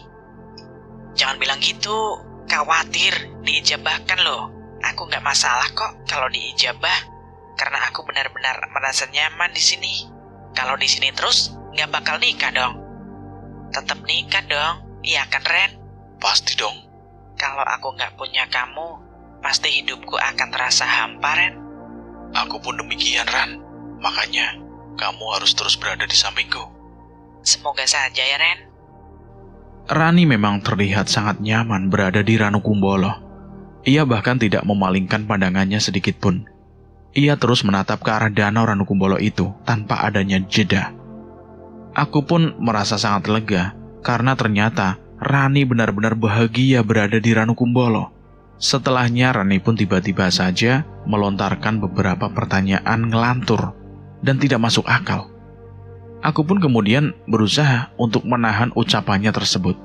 Jangan bilang gitu, khawatir diijabahkan loh. Aku nggak masalah kok kalau diijabah, karena aku benar-benar merasa nyaman di sini. Kalau di sini terus, nggak bakal nikah dong. Tetap nikah dong, iya kan Ren? Pasti dong. Kalau aku nggak punya kamu, pasti hidupku akan terasa hampa, Ren. Aku pun demikian, Ran. Makanya, kamu harus terus berada di sampingku. Semoga saja ya, Ren. Rani memang terlihat sangat nyaman berada di Ranukumbolo. Ia bahkan tidak memalingkan pandangannya sedikit pun. Ia terus menatap ke arah Danau Ranukumbolo itu tanpa adanya jeda. Aku pun merasa sangat lega karena ternyata Rani benar-benar bahagia berada di Ranukumbolo. Setelahnya Rani pun tiba-tiba saja melontarkan beberapa pertanyaan ngelantur dan tidak masuk akal. Aku pun kemudian berusaha untuk menahan ucapannya tersebut,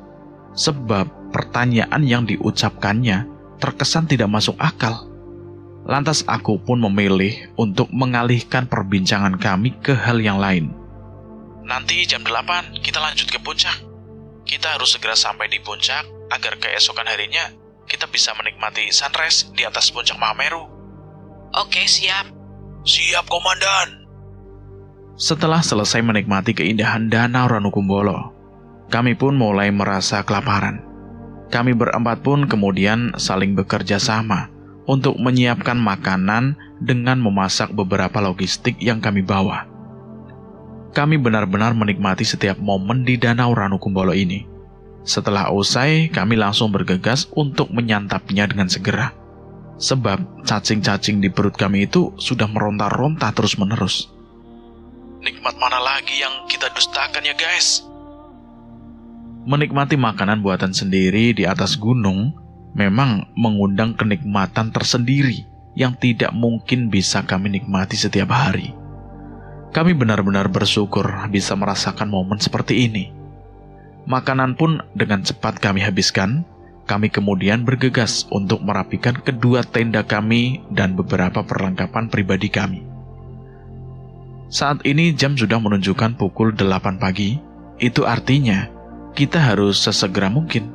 sebab pertanyaan yang diucapkannya terkesan tidak masuk akal. Lantas aku pun memilih untuk mengalihkan perbincangan kami ke hal yang lain. Nanti jam 8 kita lanjut ke puncak. Kita harus segera sampai di puncak agar keesokan harinya kita bisa menikmati sunrise di atas puncak Mahameru. Oke, siap. Siap, Komandan. Setelah selesai menikmati keindahan Danau Ranukumbolo, kami pun mulai merasa kelaparan. Kami berempat pun kemudian saling bekerja sama untuk menyiapkan makanan dengan memasak beberapa logistik yang kami bawa. Kami benar-benar menikmati setiap momen di Danau Ranukumbolo ini. Setelah usai, kami langsung bergegas untuk menyantapnya dengan segera. Sebab cacing-cacing di perut kami itu sudah meronta-ronta terus-menerus. Nikmat mana lagi yang kita dustakan ya guys? Menikmati makanan buatan sendiri di atas gunung memang mengundang kenikmatan tersendiri yang tidak mungkin bisa kami nikmati setiap hari. Kami benar-benar bersyukur bisa merasakan momen seperti ini. Makanan pun dengan cepat kami habiskan. Kami kemudian bergegas untuk merapikan kedua tenda kami dan beberapa perlengkapan pribadi kami. Saat ini jam sudah menunjukkan pukul 8 pagi. Itu artinya kita harus sesegera mungkin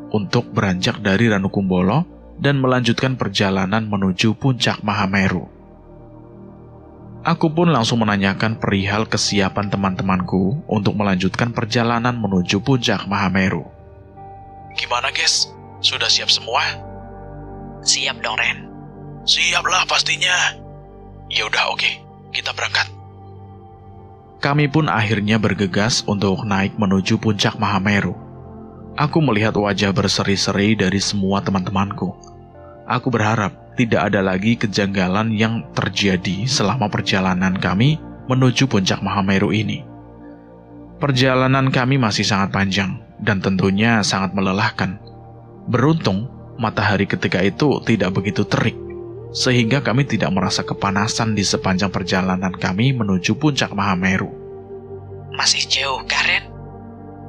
untuk beranjak dari Ranukumbolo dan melanjutkan perjalanan menuju puncak Mahameru. Aku pun langsung menanyakan perihal kesiapan teman-temanku untuk melanjutkan perjalanan menuju puncak Mahameru. Gimana guys? Sudah siap semua? Siap dong, Ren. Siaplah pastinya. Ya udah oke, kita berangkat. Kami pun akhirnya bergegas untuk naik menuju puncak Mahameru. Aku melihat wajah berseri-seri dari semua teman-temanku. Aku berharap tidak ada lagi kejanggalan yang terjadi selama perjalanan kami menuju puncak Mahameru ini. Perjalanan kami masih sangat panjang dan tentunya sangat melelahkan. Beruntung, matahari ketika itu tidak begitu terik, sehingga kami tidak merasa kepanasan di sepanjang perjalanan kami menuju puncak Mahameru. Masih jauh, Karen?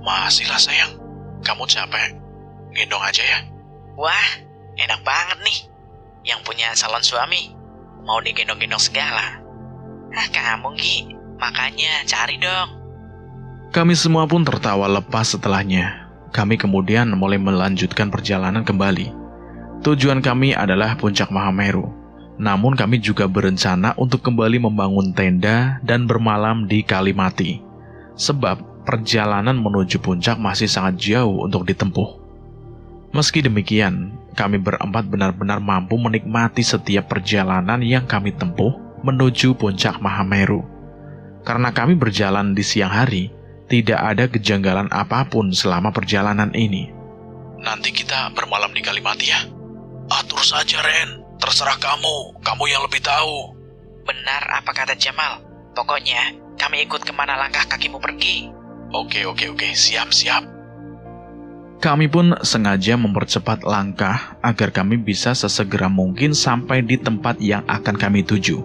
Masih lah sayang. Kamu capek? Gendong aja ya. Wah, enak banget nih. Yang punya calon suami mau digendong-gendong segala. Kamu Gi, makanya cari dong. Kami semua pun tertawa lepas setelahnya. Kami kemudian mulai melanjutkan perjalanan kembali. Tujuan kami adalah puncak Mahameru. Namun kami juga berencana untuk kembali membangun tenda dan bermalam di Kalimati. Sebab perjalanan menuju puncak masih sangat jauh untuk ditempuh. Meski demikian, kami berempat benar-benar mampu menikmati setiap perjalanan yang kami tempuh menuju puncak Mahameru. Karena kami berjalan di siang hari, tidak ada kejanggalan apapun selama perjalanan ini. Nanti kita bermalam di Kalimati ya? Atur saja, Ren. Terserah kamu yang lebih tahu. Benar apa kata Jamal. Pokoknya, kami ikut kemana langkah kakimu pergi. Oke, siap. Kami pun sengaja mempercepat langkah agar kami bisa sesegera mungkin sampai di tempat yang akan kami tuju.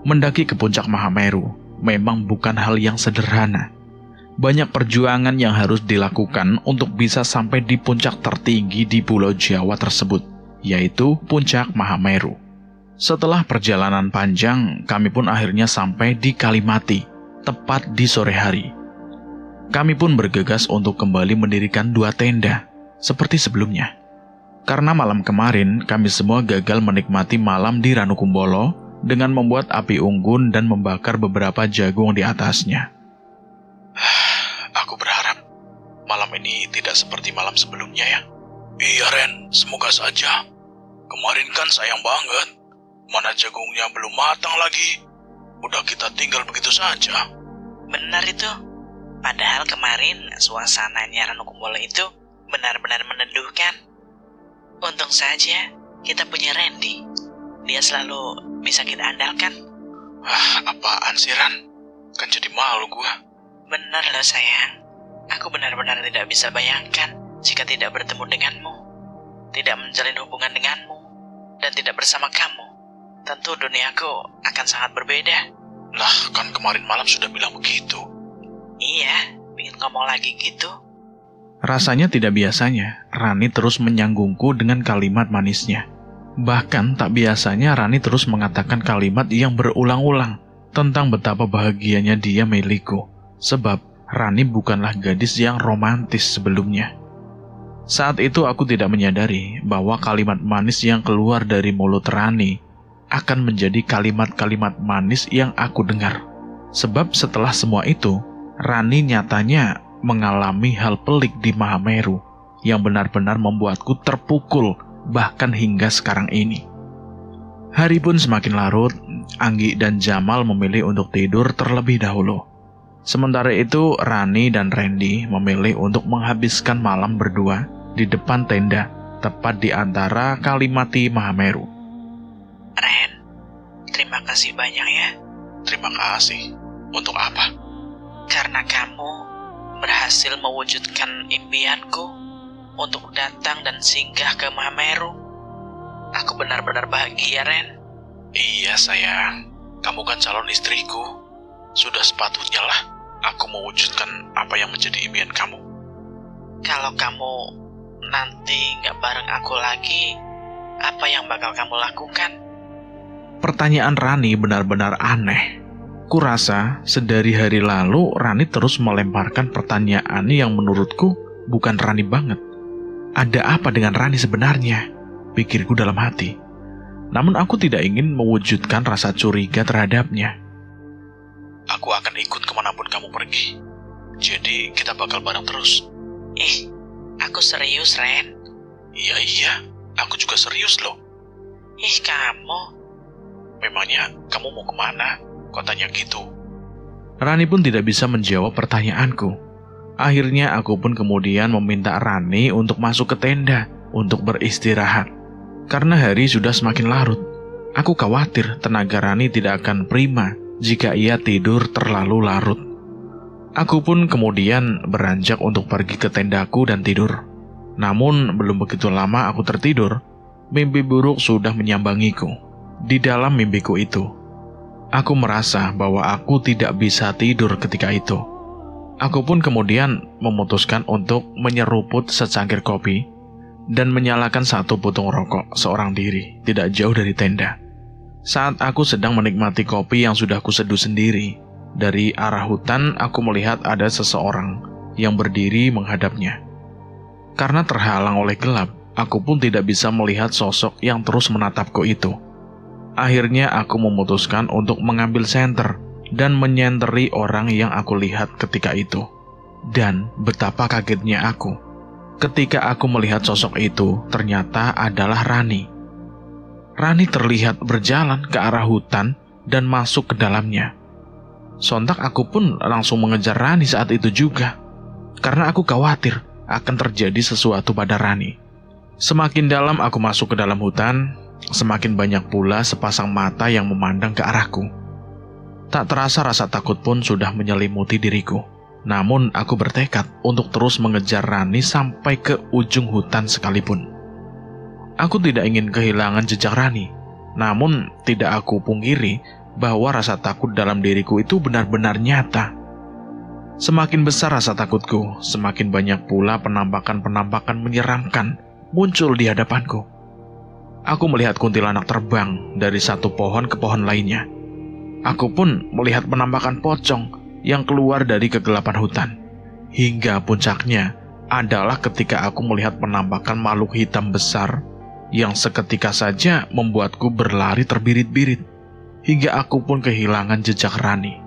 Mendaki ke puncak Mahameru memang bukan hal yang sederhana. Banyak perjuangan yang harus dilakukan untuk bisa sampai di puncak tertinggi di Pulau Jawa tersebut, yaitu puncak Mahameru. Setelah perjalanan panjang, kami pun akhirnya sampai di Kalimati, tepat di sore hari. Kami pun bergegas untuk kembali mendirikan 2 tenda, seperti sebelumnya. Karena malam kemarin, kami semua gagal menikmati malam di Ranukumbolo dengan membuat api unggun dan membakar beberapa jagung di atasnya. Aku berharap malam ini tidak seperti malam sebelumnya ya. Iya, Ren, semoga saja. Kemarin kan sayang banget. Mana jagungnya belum matang lagi. Udah kita tinggal begitu saja. Benar itu. Padahal kemarin suasananya Ranukumbolo itu benar-benar meneduhkan. Untung saja kita punya Randy. Dia selalu bisa kita andalkan. Apaan sih, Ran? Kan jadi malu gua. Benar loh sayang. Aku benar-benar tidak bisa bayangkan jika tidak bertemu denganmu, tidak menjalin hubungan denganmu, dan tidak bersama kamu. Tentu duniaku akan sangat berbeda. Lah, kan kemarin malam sudah bilang begitu. Iya, ingin ngomong lagi gitu. Rasanya tidak biasanya, Rani terus menyanggungku dengan kalimat manisnya. Bahkan tak biasanya Rani terus mengatakan kalimat yang berulang-ulang tentang betapa bahagianya dia milikku. Sebab Rani bukanlah gadis yang romantis sebelumnya. Saat itu aku tidak menyadari bahwa kalimat manis yang keluar dari mulut Rani akan menjadi kalimat-kalimat manis yang aku dengar. Sebab setelah semua itu, Rani nyatanya mengalami hal pelik di Mahameru yang benar-benar membuatku terpukul bahkan hingga sekarang ini. Hari pun semakin larut, Anggi dan Jamal memilih untuk tidur terlebih dahulu. Sementara itu, Rani dan Randy memilih untuk menghabiskan malam berdua di depan tenda, tepat di antara Kalimati Mahameru. Ren, terima kasih banyak ya. Terima kasih. Untuk apa? Karena kamu berhasil mewujudkan impianku untuk datang dan singgah ke Mahameru. Aku benar-benar bahagia, Ren. Iya, sayang. Kamu kan calon istriku. Sudah sepatutnya lah aku mewujudkan apa yang menjadi impian kamu. Kalau kamu nanti gak bareng aku lagi, apa yang bakal kamu lakukan? Pertanyaan Rani benar-benar aneh. Kurasa sedari hari lalu Rani terus melemparkan pertanyaan yang menurutku bukan Rani banget. Ada apa dengan Rani sebenarnya? Pikirku dalam hati. Namun aku tidak ingin mewujudkan rasa curiga terhadapnya. Aku akan ikut kemanapun kamu pergi. Jadi kita bakal bareng terus. Aku serius, Ren. Iya, aku juga serius loh. Kamu. Memangnya kamu mau kemana? Kok tanya gitu? Rani pun tidak bisa menjawab pertanyaanku. Akhirnya aku pun kemudian meminta Rani untuk masuk ke tenda untuk beristirahat. Karena hari sudah semakin larut. Aku khawatir tenaga Rani tidak akan prima jika ia tidur terlalu larut. Aku pun kemudian beranjak untuk pergi ke tendaku dan tidur. Namun belum begitu lama aku tertidur, mimpi buruk sudah menyambangiku. Di dalam mimpiku itu, aku merasa bahwa aku tidak bisa tidur ketika itu. Aku pun kemudian memutuskan untuk menyeruput secangkir kopi dan menyalakan satu putung rokok seorang diri tidak jauh dari tenda. Saat aku sedang menikmati kopi yang sudah kuseduh sendiri, dari arah hutan aku melihat ada seseorang yang berdiri menghadapnya. Karena terhalang oleh gelap, aku pun tidak bisa melihat sosok yang terus menatapku itu. Akhirnya aku memutuskan untuk mengambil senter dan menyenteri orang yang aku lihat ketika itu. Dan betapa kagetnya aku ketika aku melihat sosok itu ternyata adalah Rani. Rani terlihat berjalan ke arah hutan dan masuk ke dalamnya. Sontak aku pun langsung mengejar Rani saat itu juga, karena aku khawatir akan terjadi sesuatu pada Rani. Semakin dalam aku masuk ke dalam hutan, semakin banyak pula sepasang mata yang memandang ke arahku. Tak terasa rasa takut pun sudah menyelimuti diriku. Namun aku bertekad untuk terus mengejar Rani sampai ke ujung hutan sekalipun. Aku tidak ingin kehilangan jejak Rani. Namun tidak aku pungkiri bahwa rasa takut dalam diriku itu benar-benar nyata. Semakin besar rasa takutku, semakin banyak pula penampakan-penampakan menyeramkan muncul di hadapanku. Aku melihat kuntilanak terbang dari satu pohon ke pohon lainnya. Aku pun melihat penampakan pocong yang keluar dari kegelapan hutan. Hingga puncaknya adalah ketika aku melihat penampakan makhluk hitam besar yang seketika saja membuatku berlari terbirit-birit. Hingga aku pun kehilangan jejak Rani.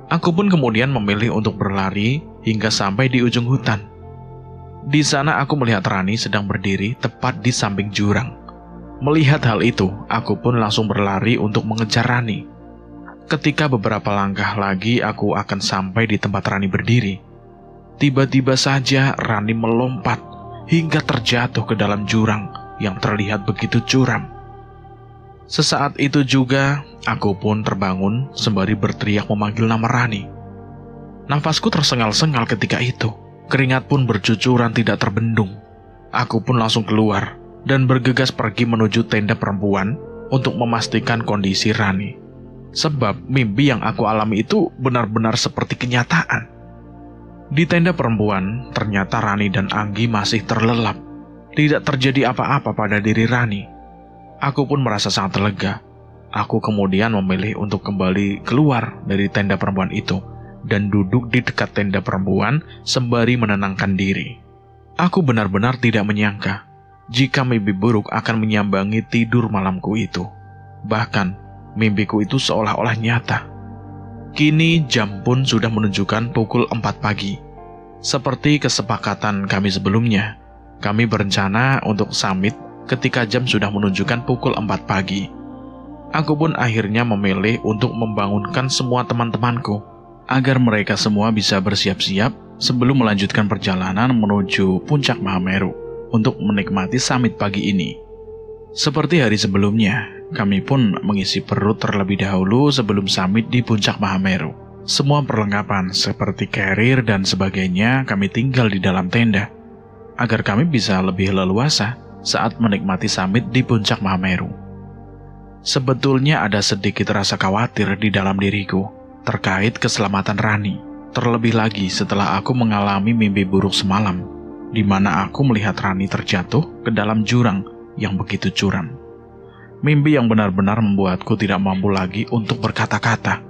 Aku pun kemudian memilih untuk berlari hingga sampai di ujung hutan. Di sana aku melihat Rani sedang berdiri tepat di samping jurang. Melihat hal itu, aku pun langsung berlari untuk mengejar Rani. Ketika beberapa langkah lagi aku akan sampai di tempat Rani berdiri, tiba-tiba saja Rani melompat hingga terjatuh ke dalam jurang yang terlihat begitu curam. Sesaat itu juga, aku pun terbangun sembari berteriak memanggil nama Rani. Nafasku tersengal-sengal ketika itu. Keringat pun bercucuran tidak terbendung. Aku pun langsung keluar dan bergegas pergi menuju tenda perempuan untuk memastikan kondisi Rani. Sebab mimpi yang aku alami itu benar-benar seperti kenyataan. Di tenda perempuan, ternyata Rani dan Anggi masih terlelap. Tidak terjadi apa-apa pada diri Rani. Aku pun merasa sangat lega. Aku kemudian memilih untuk kembali keluar dari tenda perempuan itu dan duduk di dekat tenda perempuan sembari menenangkan diri. Aku benar-benar tidak menyangka jika mimpi buruk akan menyambangi tidur malamku itu. Bahkan, mimpiku itu seolah-olah nyata. Kini jam pun sudah menunjukkan pukul 4 pagi. Seperti kesepakatan kami sebelumnya, kami berencana untuk summit ketika jam sudah menunjukkan pukul 4 pagi. Aku pun akhirnya memilih untuk membangunkan semua teman-temanku agar mereka semua bisa bersiap-siap sebelum melanjutkan perjalanan menuju Puncak Mahameru untuk menikmati summit pagi ini. Seperti hari sebelumnya, kami pun mengisi perut terlebih dahulu sebelum summit di Puncak Mahameru. Semua perlengkapan seperti carrier dan sebagainya kami tinggal di dalam tenda agar kami bisa lebih leluasa saat menikmati summit di Puncak Mahameru. Sebetulnya ada sedikit rasa khawatir di dalam diriku terkait keselamatan Rani, terlebih lagi setelah aku mengalami mimpi buruk semalam, di mana aku melihat Rani terjatuh ke dalam jurang yang begitu curam. Mimpi yang benar-benar membuatku tidak mampu lagi untuk berkata-kata.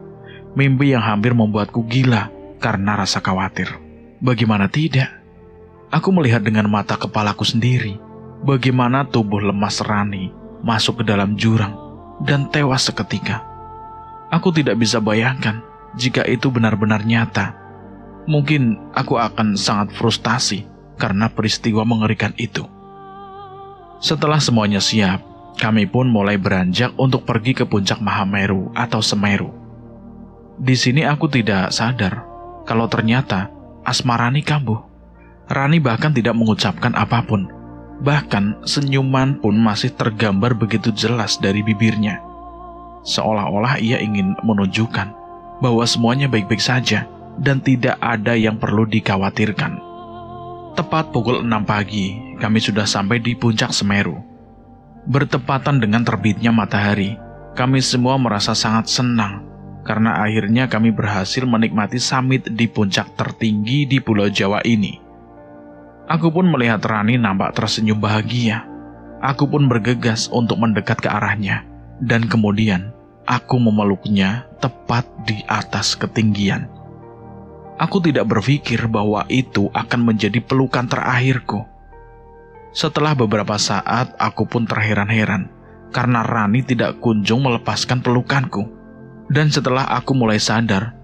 Mimpi yang hampir membuatku gila karena rasa khawatir. Bagaimana tidak? Aku melihat dengan mata kepalaku sendiri bagaimana tubuh lemas Rani masuk ke dalam jurang dan tewas seketika. Aku tidak bisa bayangkan jika itu benar-benar nyata. Mungkin aku akan sangat frustasi karena peristiwa mengerikan itu. Setelah semuanya siap, kami pun mulai beranjak untuk pergi ke Puncak Mahameru atau Semeru. Di sini aku tidak sadar kalau ternyata asma Rani kambuh. Rani bahkan tidak mengucapkan apapun. Bahkan senyuman pun masih tergambar begitu jelas dari bibirnya. Seolah-olah ia ingin menunjukkan bahwa semuanya baik-baik saja dan tidak ada yang perlu dikhawatirkan. Tepat pukul 6 pagi, kami sudah sampai di Puncak Semeru. Bertepatan dengan terbitnya matahari, kami semua merasa sangat senang karena akhirnya kami berhasil menikmati summit di puncak tertinggi di Pulau Jawa ini. Aku pun melihat Rani nampak tersenyum bahagia. Aku pun bergegas untuk mendekat ke arahnya, dan kemudian aku memeluknya tepat di atas ketinggian. Aku tidak berpikir bahwa itu akan menjadi pelukan terakhirku. Setelah beberapa saat, aku pun terheran-heran karena Rani tidak kunjung melepaskan pelukanku. Dan setelah aku mulai sadar,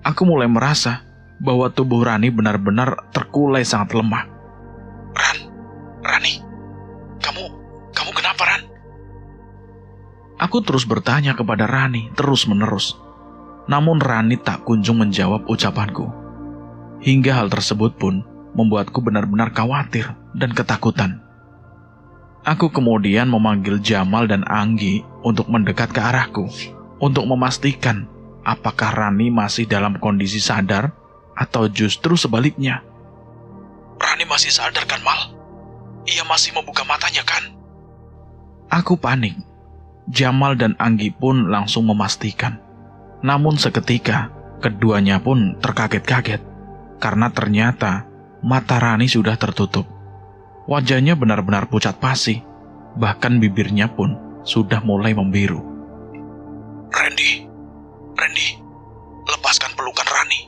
aku mulai merasa bahwa tubuh Rani benar-benar terkulai sangat lemah. Rani, kamu kenapa, Ran? Aku terus bertanya kepada Rani terus-menerus. Namun Rani tak kunjung menjawab ucapanku. Hingga hal tersebut pun membuatku benar-benar khawatir dan ketakutan. Aku kemudian memanggil Jamal dan Anggi untuk mendekat ke arahku, untuk memastikan apakah Rani masih dalam kondisi sadar atau justru sebaliknya. Rani masih sadar kan, Mal? Ia masih membuka matanya kan? Aku panik. Jamal dan Anggi pun langsung memastikan. Namun seketika, keduanya pun terkaget-kaget, karena ternyata mata Rani sudah tertutup. Wajahnya benar-benar pucat pasi, bahkan bibirnya pun sudah mulai membiru. Randy, lepaskan pelukan Rani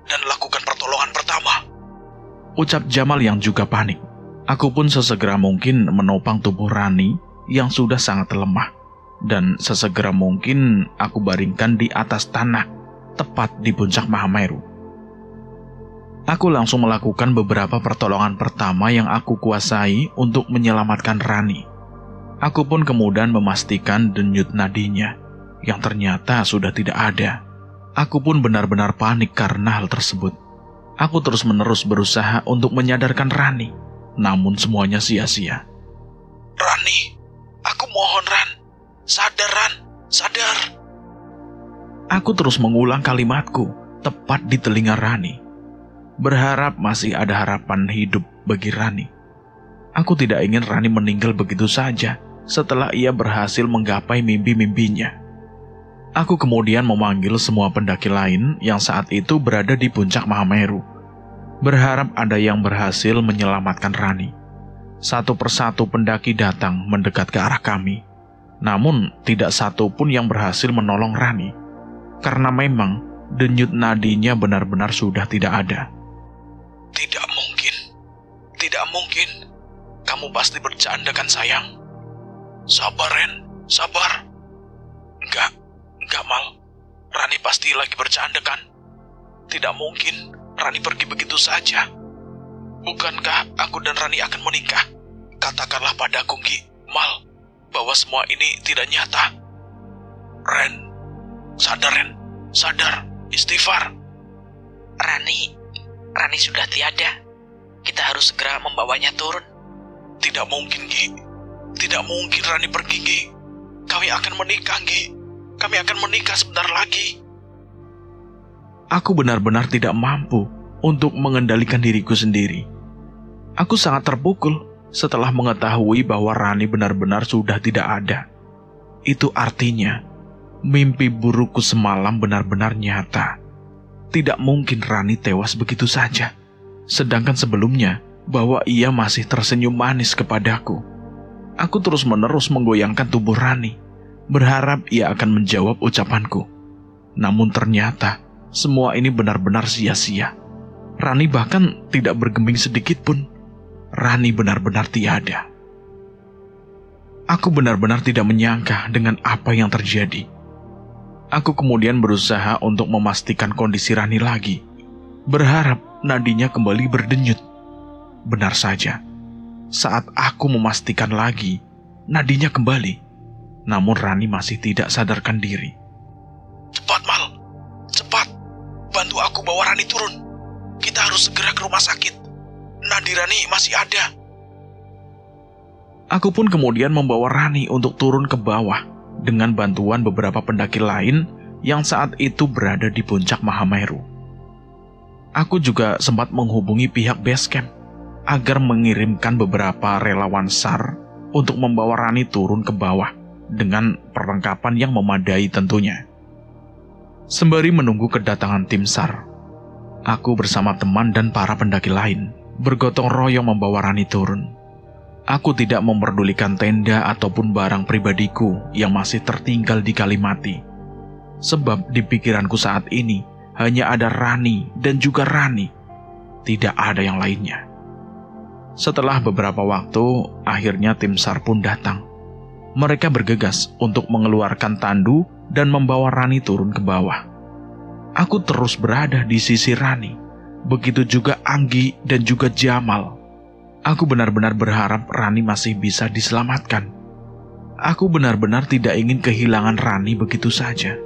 dan lakukan pertolongan pertama, ucap Jamal yang juga panik. Aku pun sesegera mungkin menopang tubuh Rani yang sudah sangat lemah, dan sesegera mungkin aku baringkan di atas tanah, tepat di puncak Mahameru. Aku langsung melakukan beberapa pertolongan pertama yang aku kuasai untuk menyelamatkan Rani. Aku pun kemudian memastikan denyut nadinya, yang ternyata sudah tidak ada. Aku pun benar-benar panik karena hal tersebut. Aku terus-menerus berusaha untuk menyadarkan Rani, namun semuanya sia-sia. Rani, aku mohon Ran, sadar Ran, sadar. Aku terus mengulang kalimatku tepat di telinga Rani, berharap masih ada harapan hidup bagi Rani. Aku tidak ingin Rani meninggal begitu saja setelah ia berhasil menggapai mimpi-mimpinya. Aku kemudian memanggil semua pendaki lain yang saat itu berada di puncak Mahameru, berharap ada yang berhasil menyelamatkan Rani. Satu persatu pendaki datang mendekat ke arah kami, namun tidak satu pun yang berhasil menolong Rani, karena memang denyut nadinya benar-benar sudah tidak ada. Tidak mungkin. Kamu pasti bercanda kan sayang? Sabar Ren, sabar. Enggak Mal. Rani pasti lagi bercanda kan? Tidak mungkin Rani pergi begitu saja. Bukankah aku dan Rani akan menikah? Katakanlah padaku, Gi, Mal, bahwa semua ini tidak nyata. Ren, sadar, istighfar. Rani sudah tiada. Kita harus segera membawanya turun. Tidak mungkin, Gi. Tidak mungkin Rani pergi, Gi. Kami akan menikah, Gi. Kami akan menikah sebentar lagi. Aku benar-benar tidak mampu untuk mengendalikan diriku sendiri. Aku sangat terpukul setelah mengetahui bahwa Rani benar-benar sudah tidak ada. Itu artinya, mimpi burukku semalam benar-benar nyata. Tidak mungkin Rani tewas begitu saja. Sedangkan sebelumnya, bahwa ia masih tersenyum manis kepadaku. Aku terus-menerus menggoyangkan tubuh Rani, berharap ia akan menjawab ucapanku. Namun ternyata, semua ini benar-benar sia-sia. Rani bahkan tidak bergeming sedikit pun. Rani benar-benar tiada. Aku benar-benar tidak menyangka dengan apa yang terjadi. Aku kemudian berusaha untuk memastikan kondisi Rani lagi, berharap nadinya kembali berdenyut. Benar saja, saat aku memastikan lagi, nadinya kembali. Namun Rani masih tidak sadarkan diri. Cepat, Mal. Cepat. Bantu aku bawa Rani turun. Kita harus segera ke rumah sakit. Nadi Rani masih ada. Aku pun kemudian membawa Rani untuk turun ke bawah dengan bantuan beberapa pendaki lain yang saat itu berada di puncak Mahameru. Aku juga sempat menghubungi pihak base camp agar mengirimkan beberapa relawan SAR untuk membawa Rani turun ke bawah dengan perlengkapan yang memadai tentunya. Sembari menunggu kedatangan tim SAR, aku bersama teman dan para pendaki lain bergotong royong membawa Rani turun. Aku tidak memperdulikan tenda ataupun barang pribadiku yang masih tertinggal di Kalimati. Sebab di pikiranku saat ini hanya ada Rani dan juga Rani. Tidak ada yang lainnya. Setelah beberapa waktu, akhirnya tim SAR pun datang. Mereka bergegas untuk mengeluarkan tandu dan membawa Rani turun ke bawah. Aku terus berada di sisi Rani. Begitu juga Anggi dan juga Jamal. Aku benar-benar berharap Rani masih bisa diselamatkan. Aku benar-benar tidak ingin kehilangan Rani begitu saja.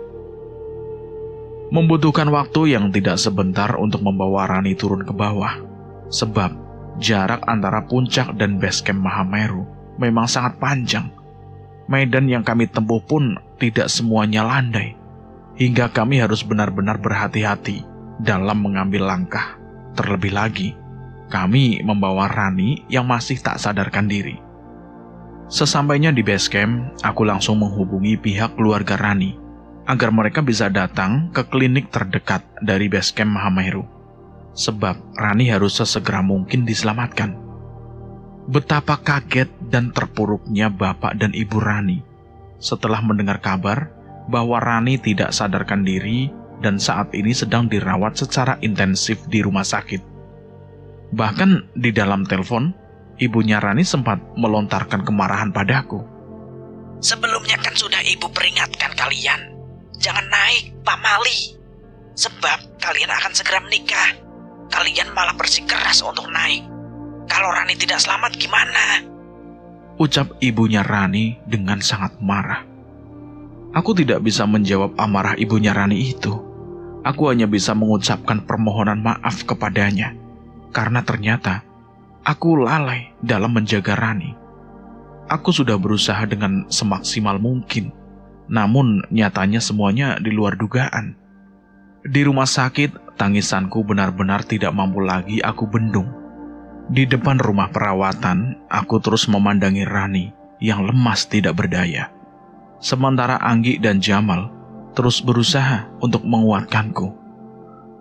Membutuhkan waktu yang tidak sebentar untuk membawa Rani turun ke bawah. Sebab jarak antara puncak dan base camp Mahameru memang sangat panjang. Medan yang kami tempuh pun tidak semuanya landai, hingga kami harus benar-benar berhati-hati dalam mengambil langkah. Terlebih lagi, kami membawa Rani yang masih tak sadarkan diri. Sesampainya di base camp, aku langsung menghubungi pihak keluarga Rani agar mereka bisa datang ke klinik terdekat dari base camp Mahameru. Sebab Rani harus sesegera mungkin diselamatkan. Betapa kaget dan terpuruknya bapak dan ibu Rani setelah mendengar kabar bahwa Rani tidak sadarkan diri dan saat ini sedang dirawat secara intensif di rumah sakit. Bahkan di dalam telepon, ibunya Rani sempat melontarkan kemarahan padaku. Sebelumnya kan sudah ibu peringatkan kalian, jangan naik, Pak Mali. Sebab kalian akan segera menikah. Kalian malah bersikeras untuk naik. Kalau Rani tidak selamat gimana? Ucap ibunya Rani dengan sangat marah. Aku tidak bisa menjawab amarah ibunya Rani itu. Aku hanya bisa mengucapkan permohonan maaf kepadanya. Karena ternyata aku lalai dalam menjaga Rani. Aku sudah berusaha dengan semaksimal mungkin. Namun nyatanya semuanya di luar dugaan. Di rumah sakit, tangisanku benar-benar tidak mampu lagi aku bendung. Di depan rumah perawatan, aku terus memandangi Rani yang lemas tidak berdaya. Sementara Anggi dan Jamal terus berusaha untuk menguatkanku.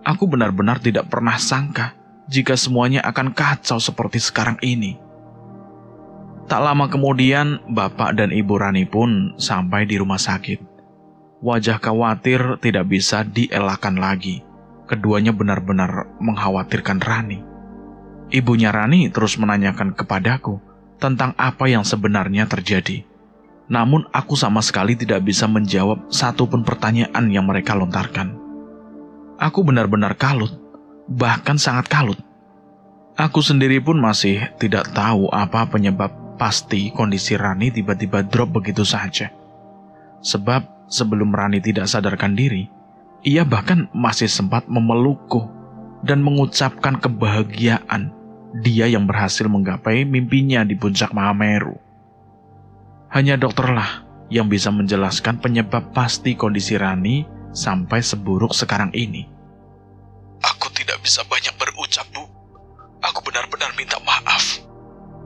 Aku benar-benar tidak pernah sangka jika semuanya akan kacau seperti sekarang ini. Tak lama kemudian, bapak dan ibu Rani pun sampai di rumah sakit. Wajah khawatir tidak bisa dielakkan lagi. Keduanya benar-benar mengkhawatirkan Rani. Ibunya Rani terus menanyakan kepadaku tentang apa yang sebenarnya terjadi. Namun aku sama sekali tidak bisa menjawab satupun pertanyaan yang mereka lontarkan. Aku benar-benar kalut, bahkan sangat kalut. Aku sendiri pun masih tidak tahu apa penyebab pasti kondisi Rani tiba-tiba drop begitu saja. Sebab sebelum Rani tidak sadarkan diri, ia bahkan masih sempat memelukku dan mengucapkan kebahagiaan dia yang berhasil menggapai mimpinya di puncak Mahameru. Hanya dokterlah yang bisa menjelaskan penyebab pasti kondisi Rani sampai seburuk sekarang ini. Aku tidak bisa banyak berucap, Bu. Aku benar-benar minta maaf.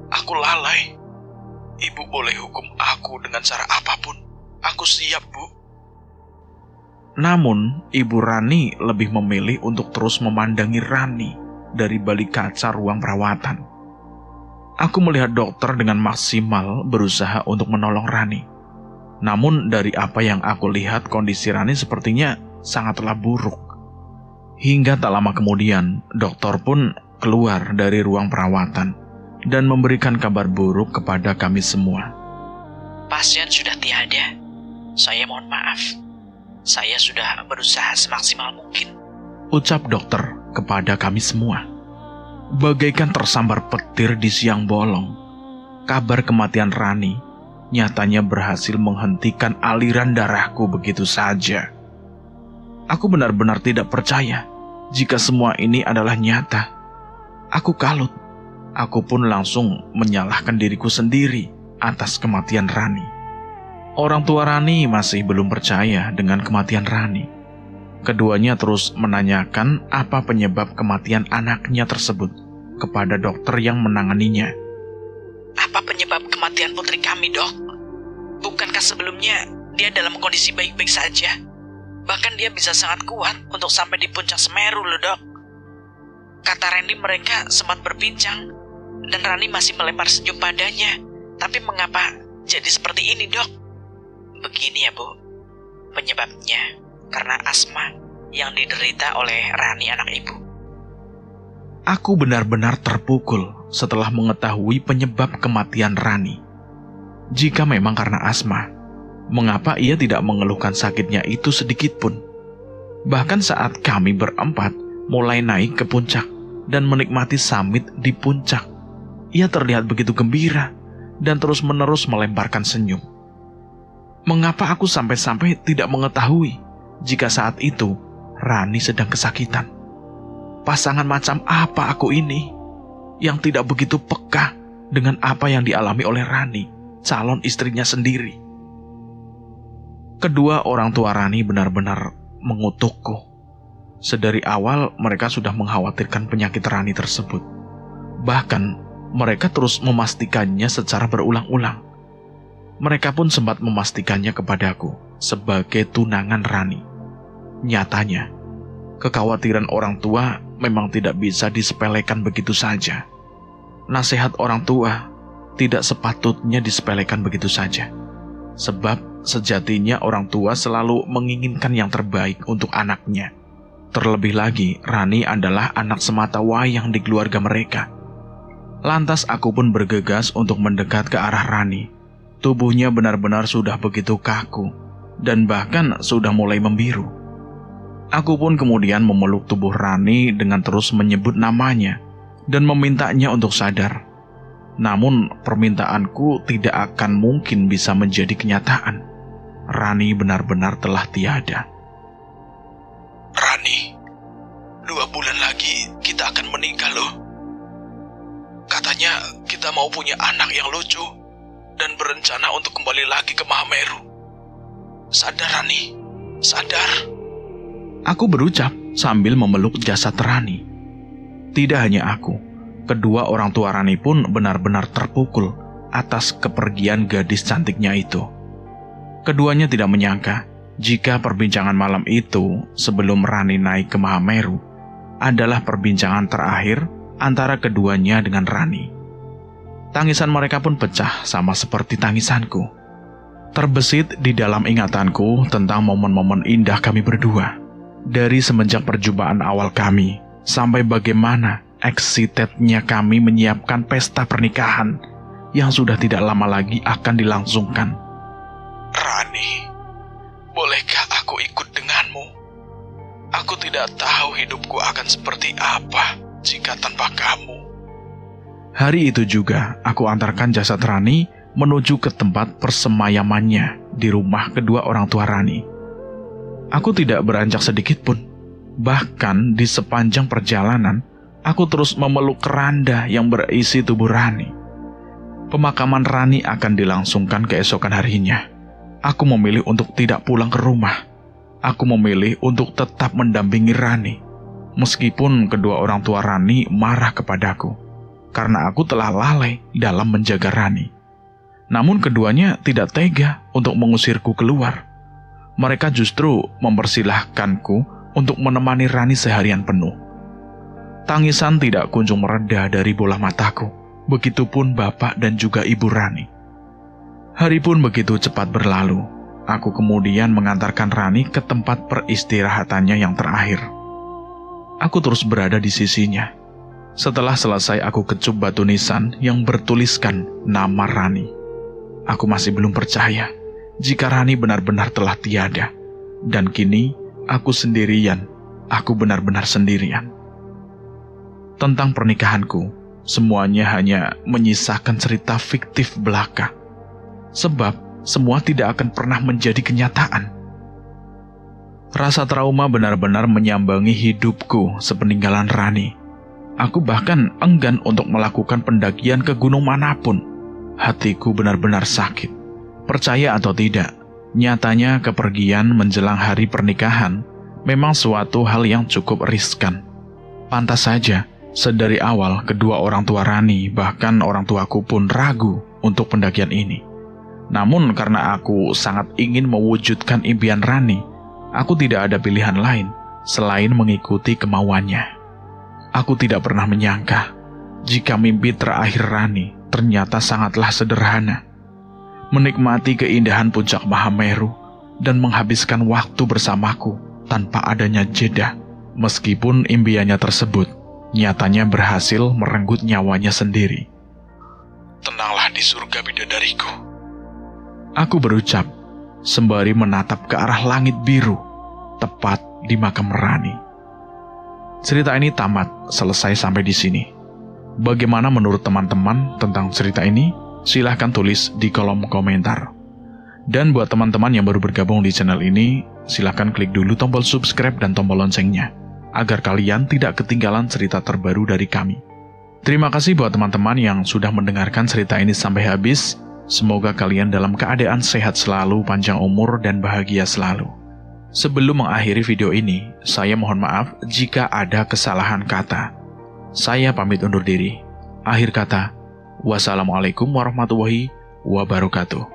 Aku lalai. Ibu boleh hukum aku dengan cara apapun. Aku siap, Bu. Namun, ibu Rani lebih memilih untuk terus memandangi Rani dari balik kaca ruang perawatan. Aku melihat dokter dengan maksimal berusaha untuk menolong Rani. Namun dari apa yang aku lihat, kondisi Rani sepertinya sangatlah buruk. Hingga tak lama kemudian, dokter pun keluar dari ruang perawatan dan memberikan kabar buruk kepada kami semua. Pasien sudah tiada. Saya mohon maaf. Saya sudah berusaha semaksimal mungkin, ucap dokter kepada kami semua. Bagaikan tersambar petir di siang bolong, kabar kematian Rani nyatanya berhasil menghentikan aliran darahku begitu saja. Aku benar-benar tidak percaya jika semua ini adalah nyata. Aku kalut. Aku pun langsung menyalahkan diriku sendiri atas kematian Rani. Orang tua Rani masih belum percaya dengan kematian Rani. Keduanya terus menanyakan apa penyebab kematian anaknya tersebut kepada dokter yang menanganinya. Apa penyebab kematian putri kami, Dok? Bukankah sebelumnya dia dalam kondisi baik-baik saja? Bahkan dia bisa sangat kuat untuk sampai di puncak Semeru loh, Dok. Kata Randy mereka sempat berbincang dan Rani masih melempar senyum padanya. Tapi mengapa jadi seperti ini, Dok? Begini ya, Bu. Penyebabnya karena asma yang diderita oleh Rani anak ibu. Aku benar-benar terpukul setelah mengetahui penyebab kematian Rani. Jika memang karena asma, mengapa ia tidak mengeluhkan sakitnya itu sedikit pun? Bahkan saat kami berempat mulai naik ke puncak dan menikmati summit di puncak, ia terlihat begitu gembira dan terus-menerus melemparkan senyum. Mengapa aku sampai-sampai tidak mengetahui jika saat itu Rani sedang kesakitan? Pasangan macam apa aku ini yang tidak begitu peka dengan apa yang dialami oleh Rani, calon istrinya sendiri. Kedua orang tua Rani benar-benar mengutukku. Sedari awal mereka sudah mengkhawatirkan penyakit Rani tersebut. Bahkan mereka terus memastikannya secara berulang-ulang. Mereka pun sempat memastikannya kepadaku sebagai tunangan Rani. Nyatanya, kekhawatiran orang tua memang tidak bisa disepelekan begitu saja. Nasihat orang tua tidak sepatutnya disepelekan begitu saja. Sebab sejatinya orang tua selalu menginginkan yang terbaik untuk anaknya. Terlebih lagi, Rani adalah anak semata wayang di keluarga mereka. Lantas aku pun bergegas untuk mendekat ke arah Rani. Tubuhnya benar-benar sudah begitu kaku dan bahkan sudah mulai membiru. Aku pun kemudian memeluk tubuh Rani dengan terus menyebut namanya dan memintanya untuk sadar. Namun permintaanku tidak akan mungkin bisa menjadi kenyataan. Rani benar-benar telah tiada. Rani, 2 bulan lagi kita akan menikah loh. Katanya kita mau punya anak yang lucu dan berencana untuk kembali lagi ke Mahameru. Sadar Rani, sadar. Aku berucap sambil memeluk jasad Rani. Tidak hanya aku, kedua orang tua Rani pun benar-benar terpukul atas kepergian gadis cantiknya itu. Keduanya tidak menyangka jika perbincangan malam itu sebelum Rani naik ke Mahameru adalah perbincangan terakhir antara keduanya dengan Rani. Tangisan mereka pun pecah sama seperti tangisanku. Terbesit di dalam ingatanku tentang momen-momen indah kami berdua. Dari semenjak perjumpaan awal kami, sampai bagaimana excitednya kami menyiapkan pesta pernikahan yang sudah tidak lama lagi akan dilangsungkan. Rani, bolehkah aku ikut denganmu? Aku tidak tahu hidupku akan seperti apa jika tanpa kamu. Hari itu juga aku antarkan jasad Rani menuju ke tempat persemayamannya di rumah kedua orang tua Rani. Aku tidak beranjak sedikit pun. Bahkan di sepanjang perjalanan, aku terus memeluk keranda yang berisi tubuh Rani. Pemakaman Rani akan dilangsungkan keesokan harinya. Aku memilih untuk tidak pulang ke rumah. Aku memilih untuk tetap mendampingi Rani. Meskipun kedua orang tua Rani marah kepadaku karena aku telah lalai dalam menjaga Rani. Namun keduanya tidak tega untuk mengusirku keluar. Mereka justru mempersilahkanku untuk menemani Rani seharian penuh. Tangisan tidak kunjung mereda dari bola mataku. Begitupun bapak dan juga ibu Rani. Hari pun begitu cepat berlalu. Aku kemudian mengantarkan Rani ke tempat peristirahatannya yang terakhir. Aku terus berada di sisinya. Setelah selesai aku kecup batu nisan yang bertuliskan nama Rani. Aku masih belum percaya jika Rani benar-benar telah tiada. Dan kini aku sendirian, aku benar-benar sendirian. Tentang pernikahanku, semuanya hanya menyisakan cerita fiktif belaka. Sebab semua tidak akan pernah menjadi kenyataan. Rasa trauma benar-benar menyambangi hidupku sepeninggalan Rani. Aku bahkan enggan untuk melakukan pendakian ke gunung manapun. Hatiku benar-benar sakit. Percaya atau tidak, nyatanya kepergian menjelang hari pernikahan memang suatu hal yang cukup riskan. Pantas saja, sedari awal kedua orang tua Rani, bahkan orang tuaku pun ragu untuk pendakian ini. Namun karena aku sangat ingin mewujudkan impian Rani, aku tidak ada pilihan lain selain mengikuti kemauannya. Aku tidak pernah menyangka jika mimpi terakhir Rani ternyata sangatlah sederhana. Menikmati keindahan puncak Mahameru dan menghabiskan waktu bersamaku tanpa adanya jeda. Meskipun impiannya tersebut nyatanya berhasil merenggut nyawanya sendiri. Tenanglah di surga bidadariku. Aku berucap sembari menatap ke arah langit biru tepat di makam Rani. Cerita ini tamat, selesai sampai di sini. Bagaimana menurut teman-teman tentang cerita ini? Silahkan tulis di kolom komentar. Dan buat teman-teman yang baru bergabung di channel ini, silahkan klik dulu tombol subscribe dan tombol loncengnya, agar kalian tidak ketinggalan cerita terbaru dari kami. Terima kasih buat teman-teman yang sudah mendengarkan cerita ini sampai habis. Semoga kalian dalam keadaan sehat selalu, panjang umur, dan bahagia selalu. Sebelum mengakhiri video ini, saya mohon maaf jika ada kesalahan kata. Saya pamit undur diri. Akhir kata, wassalamualaikum warahmatullahi wabarakatuh.